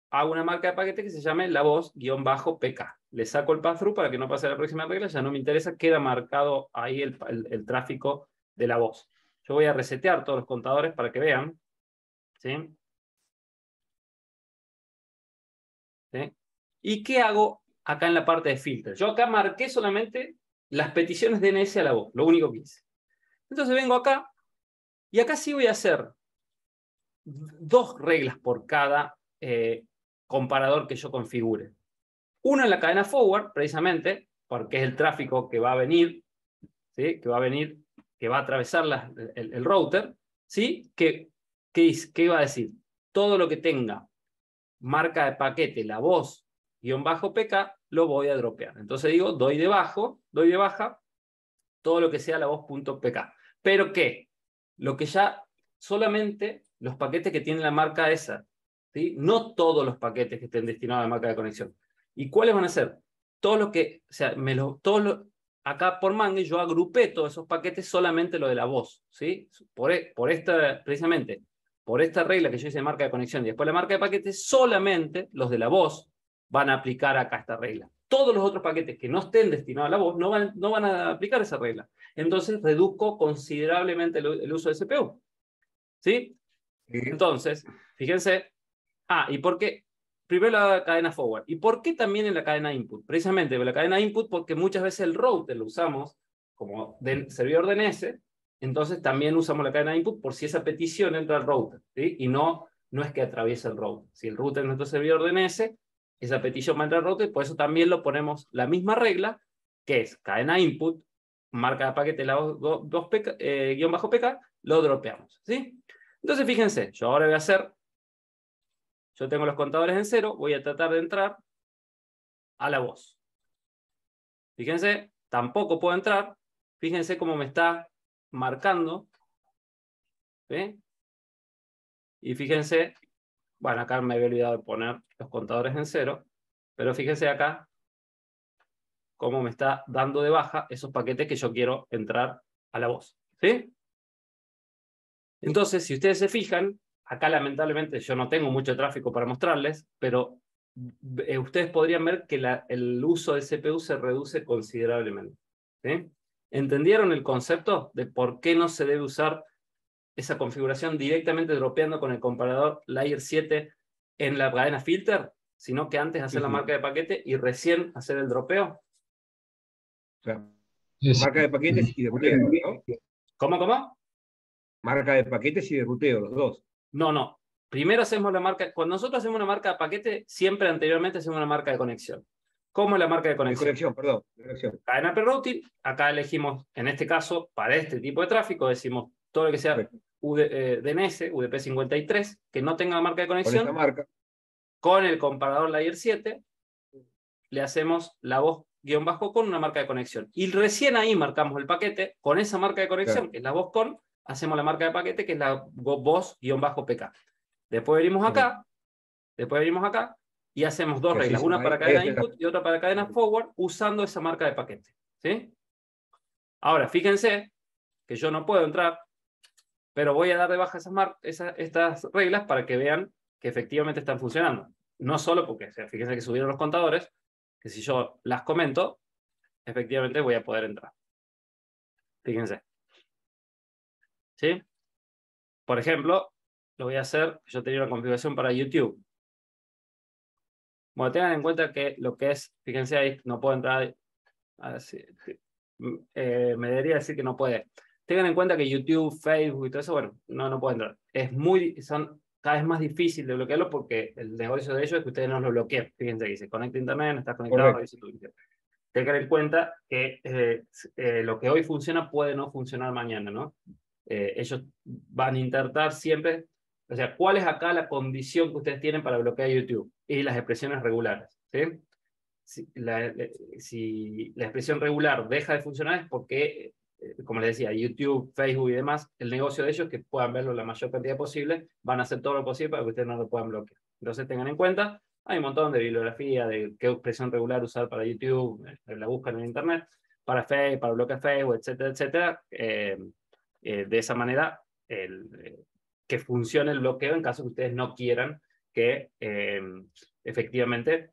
A: Hago una marca de paquete que se llame la voz-pk. Le saco el pass-through para que no pase la próxima regla, ya no me interesa, queda marcado ahí el tráfico de la voz. Yo voy a resetear todos los contadores para que vean, ¿sí? ¿Sí? ¿Y qué hago acá en la parte de filtro? Yo acá marqué solamente las peticiones DNS a la voz, lo único que hice. Entonces vengo acá, y acá sí voy a hacer 2 reglas por cada comparador que yo configure. Uno en la cadena forward, precisamente, porque es el tráfico que va a venir, ¿sí? Que va a atravesar el router, ¿sí? ¿Qué va a decir? Todo lo que tenga marca de paquete, la voz-pk, lo voy a dropear. Entonces digo, doy de baja todo lo que sea la voz.pk. ¿Pero qué? Lo que ya solamente los paquetes que tienen la marca esa, ¿sí? No todos los paquetes que estén destinados a la marca de conexión. ¿Y cuáles van a ser? Todos los que, o sea, acá por Mangle yo agrupé todos esos paquetes, solamente lo de la voz, ¿sí? Precisamente, por esta regla que yo hice de marca de conexión y después la marca de paquetes, solamente los de la voz van a aplicar acá esta regla. Todos los otros paquetes que no estén destinados a la voz no van a aplicar esa regla. Entonces reduzco considerablemente el uso de CPU, ¿sí? Entonces, fíjense, ¿y por qué? Primero la cadena forward. ¿Y por qué también en la cadena input? Precisamente en la cadena input, porque muchas veces el router lo usamos como servidor DNS, entonces también usamos la cadena de input por si esa petición entra al router, ¿sí? Y no es que atraviese el router. Si el router es nuestro servidor DNS, esa petición va a entrar al router, por eso también lo ponemos la misma regla, que es cadena input, marca de paquete guión bajo PK, lo dropeamos, ¿sí? Entonces fíjense, yo ahora voy a hacer, yo tengo los contadores en 0, voy a tratar de entrar a la voz. Fíjense, tampoco puedo entrar, fíjense cómo me está marcando, ¿sí? Y fíjense, bueno, acá me había olvidado de poner los contadores en 0, pero fíjense acá cómo me está dando de baja esos paquetes que yo quiero entrar a la voz, ¿sí? Entonces, si ustedes se fijan, acá lamentablemente yo no tengo mucho tráfico para mostrarles, pero ustedes podrían ver que el uso de CPU se reduce considerablemente, ¿sí? ¿Entendieron el concepto de por qué no se debe usar esa configuración directamente dropeando con el comparador Layer 7 en la cadena filter, sino que antes hacer la marca de paquete y recién hacer el dropeo?
B: O sea,
E: Es-
B: marca de paquetes y de ruteo, ¿no?
A: ¿Cómo?
B: Marca de paquetes y de ruteo, los dos.
A: No. Primero hacemos la marca, cuando nosotros hacemos una marca de paquete, siempre anteriormente hacemos una marca de conexión. ¿Cómo es la marca de
B: De
A: conexión?
B: conexión, perdón. De conexión.
A: Cadena per routing, acá elegimos, en este caso, para este tipo de tráfico, decimos todo lo que sea
B: Perfecto.
A: DNS, UDP53, que no tenga marca de
B: Con
A: conexión,
B: esa marca.
A: con el comparador Layer 7, le hacemos la voz guión bajo con una marca de conexión. Y recién ahí marcamos el paquete, con esa marca de conexión,
B: Claro.
A: que es la voz con, hacemos la marca de paquete, que es la voz guión bajo PK. Después venimos acá, y hacemos dos
B: Que así
A: reglas,
B: se-
A: una
B: ahí-
A: para
B: ahí
A: cadena
B: está.
A: input y otra para cadena forward, usando esa marca de paquete, ¿sí? Ahora, fíjense que yo no puedo entrar, pero voy a dar de baja estas reglas para que vean que efectivamente están funcionando. No solo porque, o sea, fíjense que subieron los contadores, que si yo las comento, efectivamente voy a poder entrar. Fíjense. ¿Sí? Por ejemplo, lo voy a hacer, yo tenía una configuración para YouTube. Bueno, tengan en cuenta que lo que es, fíjense ahí, no puedo entrar, me debería decir que no puede. Tengan en cuenta que YouTube, Facebook y todo eso, bueno, no puede entrar. Son cada vez más difícil de bloquearlo porque el negocio de ellos es que ustedes no lo bloqueen. Fíjense que se conecta a internet, no estás conectado,
B: Correcto.
A: revisa tu internet. Tengan en cuenta que lo que hoy funciona puede no funcionar mañana, ¿no? Ellos van a intentar siempre, o sea, ¿cuál es acá la condición que ustedes tienen para bloquear YouTube? Y las expresiones regulares, ¿sí? Si la expresión regular deja de funcionar es porque, como les decía, YouTube, Facebook y demás, el negocio de ellos es que puedan verlo la mayor cantidad posible, van a hacer todo lo posible para que ustedes no lo puedan bloquear. Entonces tengan en cuenta, hay un montón de bibliografía de qué expresión regular usar para YouTube, la buscan en internet, para Facebook, para bloquear Facebook, etcétera, etcétera. De esa manera, que funcione el bloqueo en caso que ustedes no quieran que efectivamente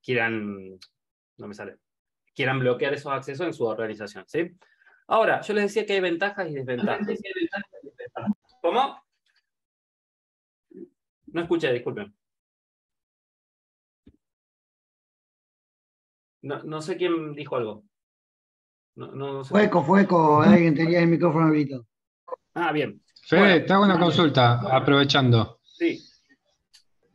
A: quieran, no me sale, quieran bloquear esos accesos en su organización, ¿sí? Ahora, yo les decía que hay ventajas y desventajas. ¿Cómo? No escuché, disculpen. No sé quién dijo algo. No sé.
F: Fueco, alguien tenía el micrófono habilitado.
A: Ah, bien.
E: Fede,
A: Bueno,
E: te hago una consulta, aprovechando.
A: sí.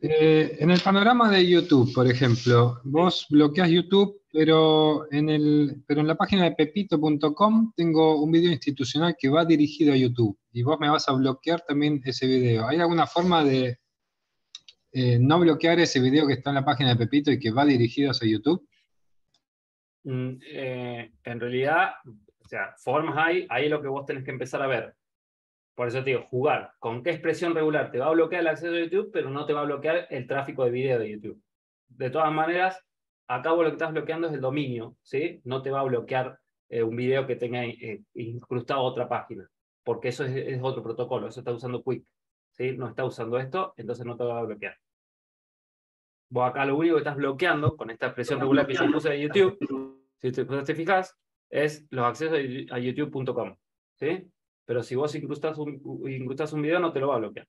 E: En el panorama de YouTube, por ejemplo, vos bloqueas YouTube, pero en la página de pepito.com tengo un video institucional que va dirigido a YouTube y vos me vas a bloquear también ese video. ¿Hay alguna forma de no bloquear ese video que está en la página de Pepito y que va dirigido hacia YouTube?
A: En realidad, o sea, formas hay, ahí es lo que vos tenés que empezar a ver. Por eso te digo, jugar. ¿Con qué expresión regular? Te va a bloquear el acceso a YouTube, pero no te va a bloquear el tráfico de video de YouTube. De todas maneras, acá vos lo que estás bloqueando es el dominio, ¿sí? No te va a bloquear un video que tenga incrustado otra página, porque eso es otro protocolo, eso está usando Quick, ¿sí? No está usando esto, entonces no te va a bloquear. Vos acá lo único que estás bloqueando con esta expresión regular que yo puse de YouTube, si te fijas, es los accesos a youtube.com, ¿sí? Pero si vos incrustas un video, no te lo va a bloquear.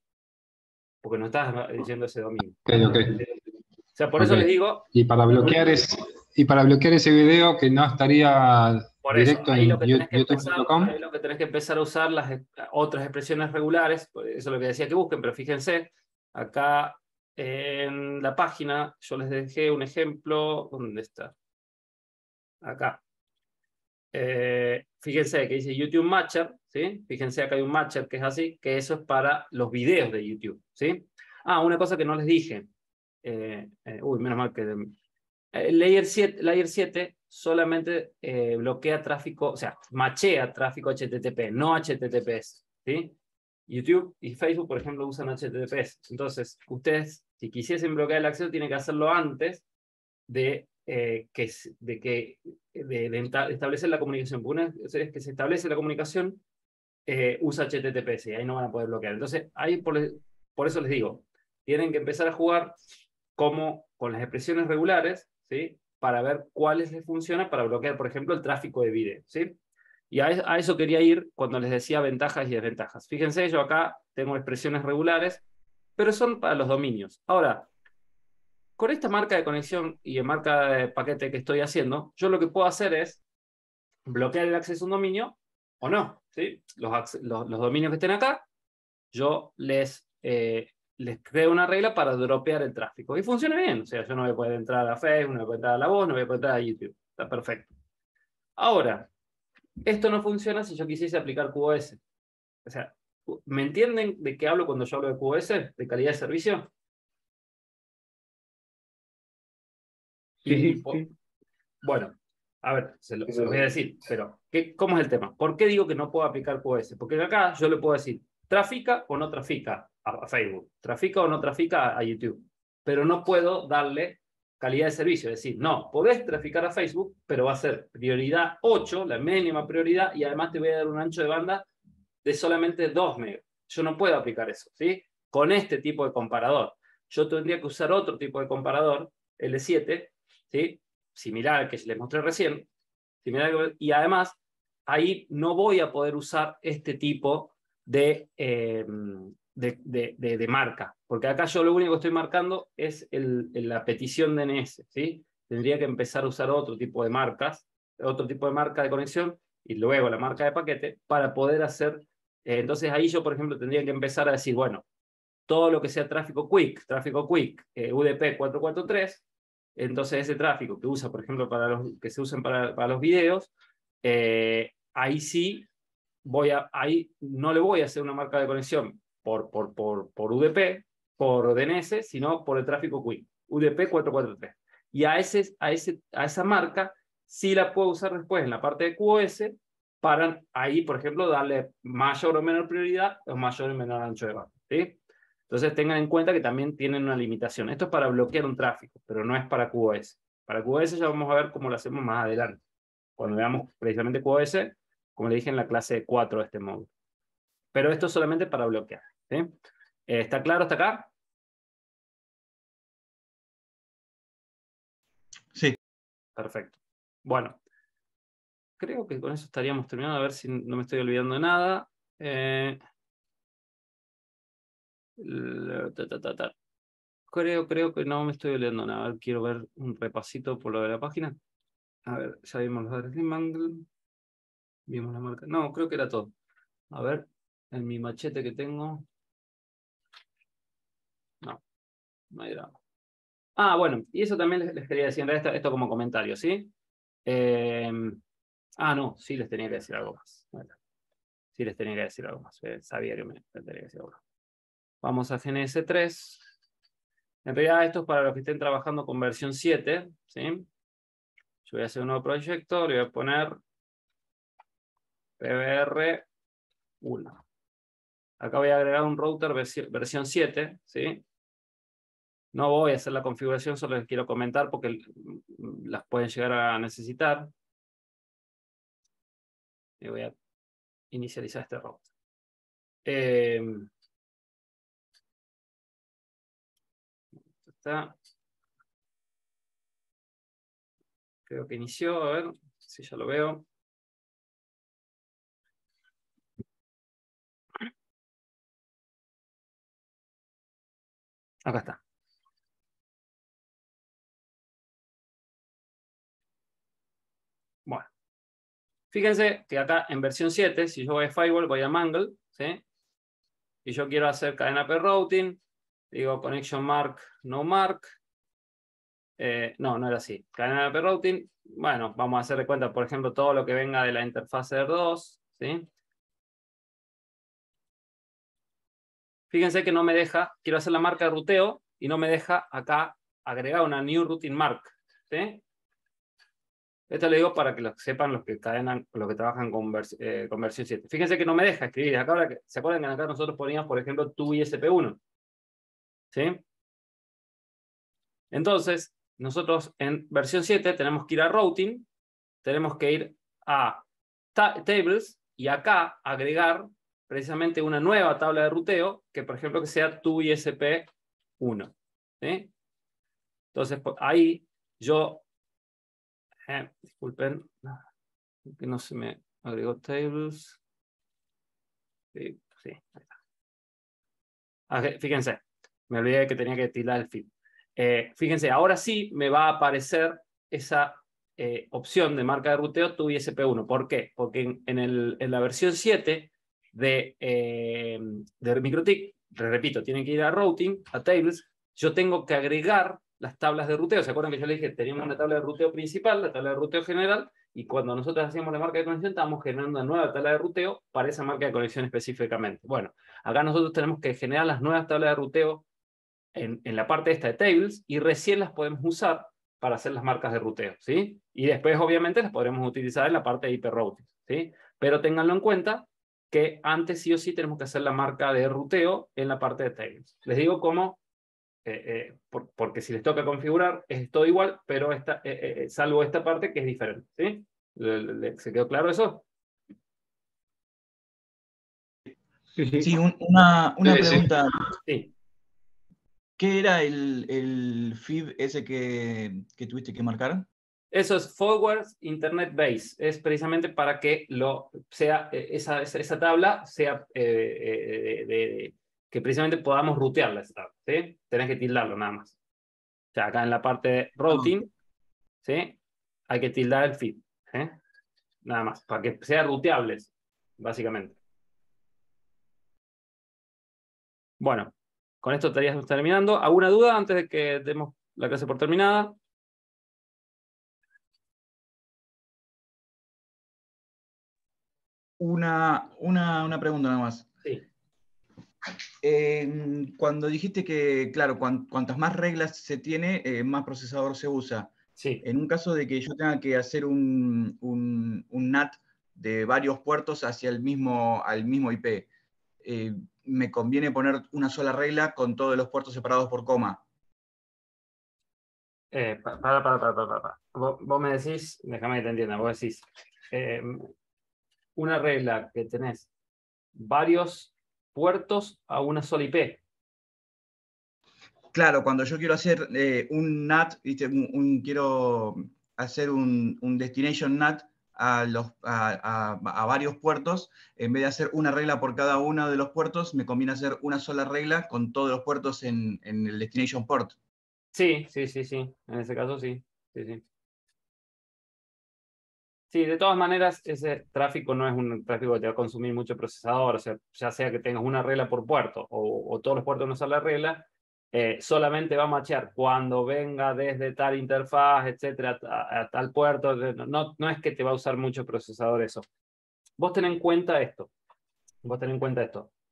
A: Porque no estás diciendo ese dominio.
E: Ok.
A: O sea, por eso les digo...
E: Y para bloquear ese video que no estaría
A: Por eso,
E: directo
A: ahí
E: en
A: lo que tenés que empezar,
E: youtube.com.
A: ahí lo que tenés que empezar a usar las otras expresiones regulares, por eso es lo que decía que busquen, pero fíjense, acá en la página yo les dejé un ejemplo, ¿dónde está? Acá. Fíjense que dice YouTube Matcher, ¿sí? Fíjense acá hay un Matcher que es así, que eso es para los videos de YouTube, ¿sí? Ah, una cosa que no les dije. Menos mal que... Layer 7 solamente bloquea tráfico, o sea, machea tráfico HTTP, no HTTPS, ¿sí? YouTube y Facebook, por ejemplo, usan HTTPS. Entonces, ustedes, si quisiesen bloquear el acceso, tienen que hacerlo antes de establecer la comunicación. Porque una vez que se establece la comunicación, usa HTTPS y ahí no van a poder bloquear. Entonces, ahí por eso les digo, tienen que empezar a jugar como con las expresiones regulares, ¿sí? Para ver cuáles les funciona para bloquear, por ejemplo, el tráfico de video, ¿sí? Y a eso quería ir cuando les decía ventajas y desventajas. Fíjense, yo acá tengo expresiones regulares, pero son para los dominios. Ahora, con esta marca de conexión y en marca de paquete que estoy haciendo, yo lo que puedo hacer es bloquear el acceso a un dominio o no, ¿sí? Los dominios que estén acá, yo les creo una regla para dropear el tráfico. Y funciona bien. O sea, yo no voy a poder entrar a Facebook, no voy a poder entrar a La Voz, no voy a poder entrar a YouTube. Está perfecto. Ahora, esto no funciona si yo quisiese aplicar QoS. O sea, ¿me entienden de qué hablo cuando yo hablo de QoS? ¿De calidad de servicio?
B: Sí, sí.
A: Bueno, a ver, se los voy a decir, pero ¿cómo es el tema? ¿Por qué digo que no puedo aplicar QoS? Porque acá yo le puedo decir, ¿trafica o no trafica a Facebook? ¿Trafica o no trafica a YouTube? Pero no puedo darle calidad de servicio. Es decir, no, podés traficar a Facebook, pero va a ser prioridad 8, la mínima prioridad, y además te voy a dar un ancho de banda de solamente 2 megas. Yo no puedo aplicar eso, ¿sí? Con este tipo de comparador. Yo tendría que usar otro tipo de comparador, L7, ¿sí? Similar al que les mostré recién, y además ahí no voy a poder usar este tipo de marca, porque acá yo lo único que estoy marcando es la petición DNS, ¿sí? Tendría que empezar a usar otro tipo de marcas, otro tipo de marca de conexión, y luego la marca de paquete, para poder hacer, entonces ahí yo, por ejemplo, tendría que empezar a decir, bueno, todo lo que sea tráfico quick, UDP 443, entonces ese tráfico que usa, por ejemplo, que se usen para los videos, ahí sí ahí no le voy a hacer una marca de conexión por UDP, por DNS, sino por el tráfico quick, UDP 443. Y a esa marca sí la puedo usar después en la parte de QoS para ahí, por ejemplo, darle mayor o menor prioridad o mayor o menor ancho de banda, ¿sí? Entonces tengan en cuenta que también tienen una limitación. Esto es para bloquear un tráfico, pero no es para QoS. Para QoS ya vamos a ver cómo lo hacemos más adelante. Cuando veamos precisamente QoS, como le dije en la clase 4 de este módulo. Pero esto es solamente para bloquear, ¿sí? ¿Está claro hasta acá?
D: Sí.
A: Perfecto. Bueno, creo que con eso estaríamos terminando. A ver si no me estoy olvidando de nada. Creo que no me estoy olvidando nada. A ver, quiero ver un repasito por lo de la página. A ver, ya vimos los datos de Mangle. Vimos la marca. No, creo que era todo. A ver, en mi machete que tengo. No, no hay drama. Ah, bueno, y eso también les quería decir, en realidad esto como comentario, ¿sí? No, sí les tenía que decir algo más. Bueno, sí les tenía que decir algo más. Sabía que me tenía que decir algo más. Vamos a GNS3. En realidad esto es para los que estén trabajando con versión 7, ¿sí? Yo voy a hacer un nuevo proyecto, le voy a poner PBR1. Acá voy a agregar un router versión 7, ¿sí? No voy a hacer la configuración, solo les quiero comentar porque las pueden llegar a necesitar. Y voy a inicializar este router. Está. Creo que inició, a ver si ya lo veo. Acá está. Bueno. Fíjense que acá en versión 7, si yo voy a Firewall, voy a Mangle, ¿sí? Y yo quiero hacer cadena per routing, digo connection mark, no mark. No era así. Cadena per routing, bueno, vamos a hacer de cuenta, por ejemplo, todo lo que venga de la interfaz R2, ¿sí? Fíjense que no me deja, quiero hacer la marca de ruteo y no me deja acá agregar una new routing mark, ¿sí? Esto lo digo para que lo sepan los que trabajan con versión 7. Fíjense que no me deja escribir. Acá, ¿se acuerdan que acá nosotros poníamos, por ejemplo, tu ISP1? ¿Sí? Entonces, nosotros en versión 7 tenemos que ir a routing, tenemos que ir a tables y acá agregar precisamente una nueva tabla de ruteo que, por ejemplo, que sea tu ISP1. ¿Sí? Entonces, ahí yo... disculpen, que no se me agregó tables. Sí, ahí está. Fíjense, me olvidé que tenía que tildar el feed. Fíjense, ahora sí me va a aparecer esa opción de marca de ruteo tu ISP1. ¿Por qué? Porque en la versión 7 de MikroTik, repito, tienen que ir a routing, a tables, yo tengo que agregar las tablas de ruteo. ¿Se acuerdan que yo les dije? Teníamos una tabla de ruteo principal, la tabla de ruteo general, y cuando nosotros hacíamos la marca de conexión, estábamos generando una nueva tabla de ruteo para esa marca de conexión específicamente. Bueno, acá nosotros tenemos que generar las nuevas tablas de ruteo en la parte esta de tables, y recién las podemos usar para hacer las marcas de ruteo, ¿sí? Y después, obviamente, las podremos utilizar en la parte de IP routing, ¿sí? Pero ténganlo en cuenta que antes sí o sí tenemos que hacer la marca de ruteo en la parte de tables. Les digo cómo, porque si les toca configurar es todo igual, pero salvo esta parte que es diferente, ¿sí? ¿Se quedó claro eso?
D: Sí, una pregunta.
A: Sí.
D: ¿Qué era el feed ese que tuviste que marcar?
A: Eso es Forward Internet Base. Es precisamente para que esa tabla sea que precisamente podamos rutearla. ¿Sí? Tenés que tildarlo nada más. O sea, acá en la parte de routing, ¿sí? Hay que tildar el feed. ¿Sí? Nada más, para que sea ruteables, básicamente. Bueno, con esto estaríamos terminando. ¿Alguna duda antes de que demos la clase por terminada?
D: Una pregunta nada más.
A: Sí.
D: Cuando dijiste que, claro, cuantas más reglas se tiene, más procesador se usa.
A: Sí.
D: En un caso de que yo tenga que hacer un NAT de varios puertos hacia al mismo IP, ¿me conviene poner una sola regla con todos los puertos separados por coma?
A: Para. Vos me decís, déjame que te entienda, vos decís, una regla que tenés varios puertos a una sola IP.
D: Claro, cuando yo quiero hacer un NAT, ¿viste? Quiero hacer un destination NAT a varios puertos, en vez de hacer una regla por cada uno de los puertos, me conviene hacer una sola regla con todos los puertos en el destination port.
A: Sí. En ese caso sí. Sí. Sí, de todas maneras, ese tráfico no es un tráfico que te va a consumir mucho procesador. O sea, ya sea que tengas una regla por puerto o todos los puertos no son la regla, solamente va a machear cuando venga desde tal interfaz, etcétera, a tal puerto. No es que te va a usar mucho procesador eso. Vos ten en cuenta esto.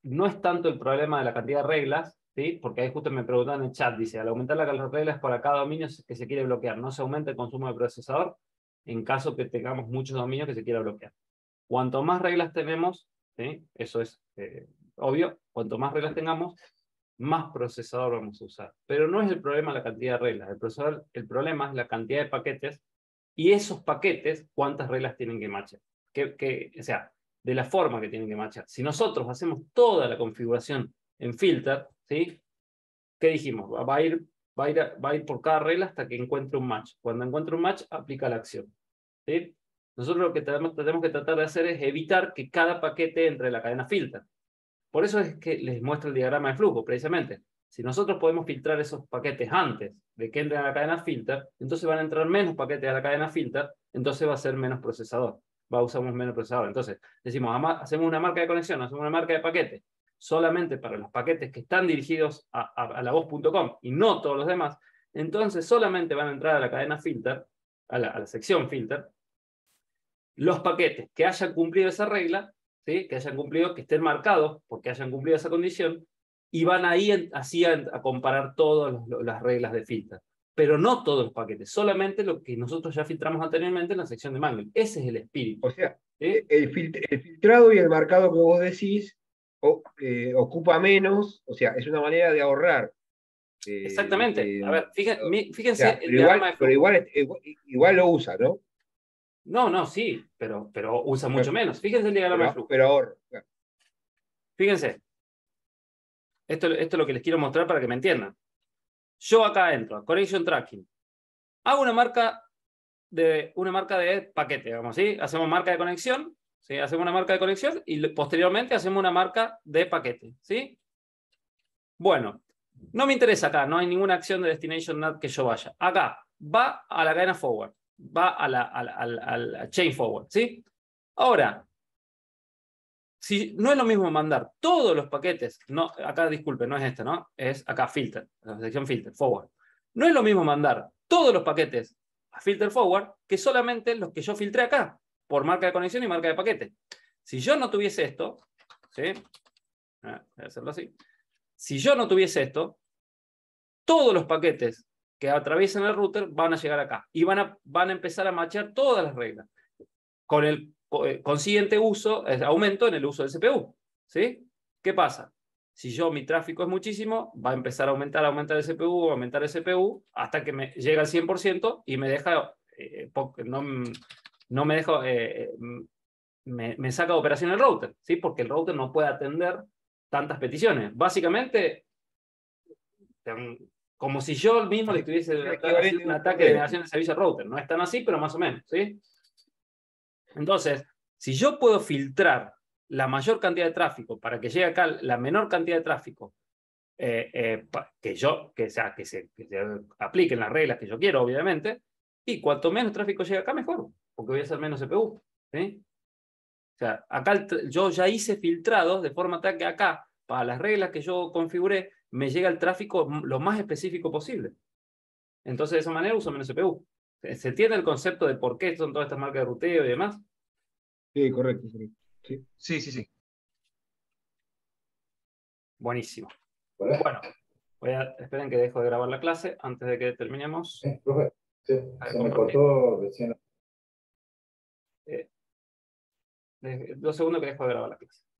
A: No es tanto el problema de la cantidad de reglas, ¿sí? Porque ahí justo me preguntan en el chat, dice, al aumentar las reglas para cada dominio que se quiere bloquear, ¿no se aumenta el consumo de procesador? En caso que tengamos muchos dominios que se quiera bloquear. Cuanto más reglas tenemos, ¿sí? Eso es obvio, cuanto más reglas tengamos, más procesador vamos a usar. Pero no es el problema la cantidad de reglas. El problema es la cantidad de paquetes y esos paquetes, cuántas reglas tienen que matchar. O sea, de la forma que tienen que matchar. Si nosotros hacemos toda la configuración en filter, ¿sí? ¿Qué dijimos? Va a ir por cada regla hasta que encuentre un match. Cuando encuentre un match, aplica la acción. ¿Sí? Nosotros lo que tenemos que tratar de hacer es evitar que cada paquete entre en la cadena filter. Por eso es que les muestro el diagrama de flujo, precisamente. Si nosotros podemos filtrar esos paquetes antes de que entren a la cadena filter, entonces van a entrar menos paquetes a la cadena filter, entonces va a ser menos procesador. usamos menos procesador. Entonces, decimos, hacemos una marca de conexión, hacemos una marca de paquete, solamente para los paquetes que están dirigidos a la voz.com y no todos los demás. Entonces, solamente van a entrar a la cadena filter, a la sección filter, los paquetes que hayan cumplido esa regla, ¿sí? Que hayan cumplido, que estén marcados porque hayan cumplido esa condición, y van ahí así a comparar todas las reglas de filter. Pero no todos los paquetes, solamente lo que nosotros ya filtramos anteriormente en la sección de Mangle. Ese es el espíritu.
B: O sea,
A: ¿sí?
B: el filtrado y el marcado que vos decís ocupa menos, o sea, es una manera de ahorrar.
A: Exactamente. A ver, fíjense
B: o sea,
A: el diagrama de
B: pero
A: flujo.
B: igual lo usa, ¿no?
A: No, sí, pero usa mucho menos. Fíjense el diagrama de flujo.
B: Pero ahorra. Claro.
A: Fíjense. Esto es lo que les quiero mostrar para que me entiendan. Yo acá entro a Connection Tracking. Hago una marca de paquete, digamos, ¿sí? Hacemos marca de conexión, ¿sí? Hacemos una marca de conexión y posteriormente hacemos una marca de paquete, ¿sí? Bueno, no me interesa acá, no hay ninguna acción de Destination NAT que yo vaya. Acá, va a la cadena forward, va a la chain forward, ¿sí? Ahora, si no es lo mismo mandar todos los paquetes, no, acá disculpe, no es esta, ¿no? Es acá filter, la sección filter, forward. No es lo mismo mandar todos los paquetes a filter forward que solamente los que yo filtré acá, por marca de conexión y marca de paquete. Si yo no tuviese esto, ¿sí? Voy a hacerlo así. Si yo no tuviese esto, todos los paquetes que atraviesan el router van a llegar acá y van a empezar a machear todas las reglas con el consiguiente aumento en el uso del CPU. ¿Sí? ¿Qué pasa? Si mi tráfico es muchísimo, va a empezar a aumentar el CPU, hasta que me llega al 100% y me deja, no me deja, me saca de operación el router, ¿sí? Porque el router no puede atender tantas peticiones. Básicamente, como si yo mismo le estuviese haciendo un ataque de negación de servicio al router. No es tan así, pero más o menos, ¿sí? Entonces, si yo puedo filtrar la mayor cantidad de tráfico para que llegue acá la menor cantidad de tráfico, que se apliquen las reglas que yo quiero, obviamente, y cuanto menos tráfico llegue acá, mejor, porque voy a hacer menos CPU. ¿Sí? O sea, acá yo ya hice filtrados de forma tal que acá, para las reglas que yo configuré, me llega el tráfico lo más específico posible. Entonces, de esa manera uso menos CPU. ¿Se entiende el concepto de por qué son todas estas marcas de ruteo y demás?
B: Sí, correcto.
D: Sí.
A: Buenísimo. Bueno, esperen que dejo de grabar la clase antes de que terminemos.
G: Profe, se me cortó recién.
A: 2 segundos que dejo de grabar la clase.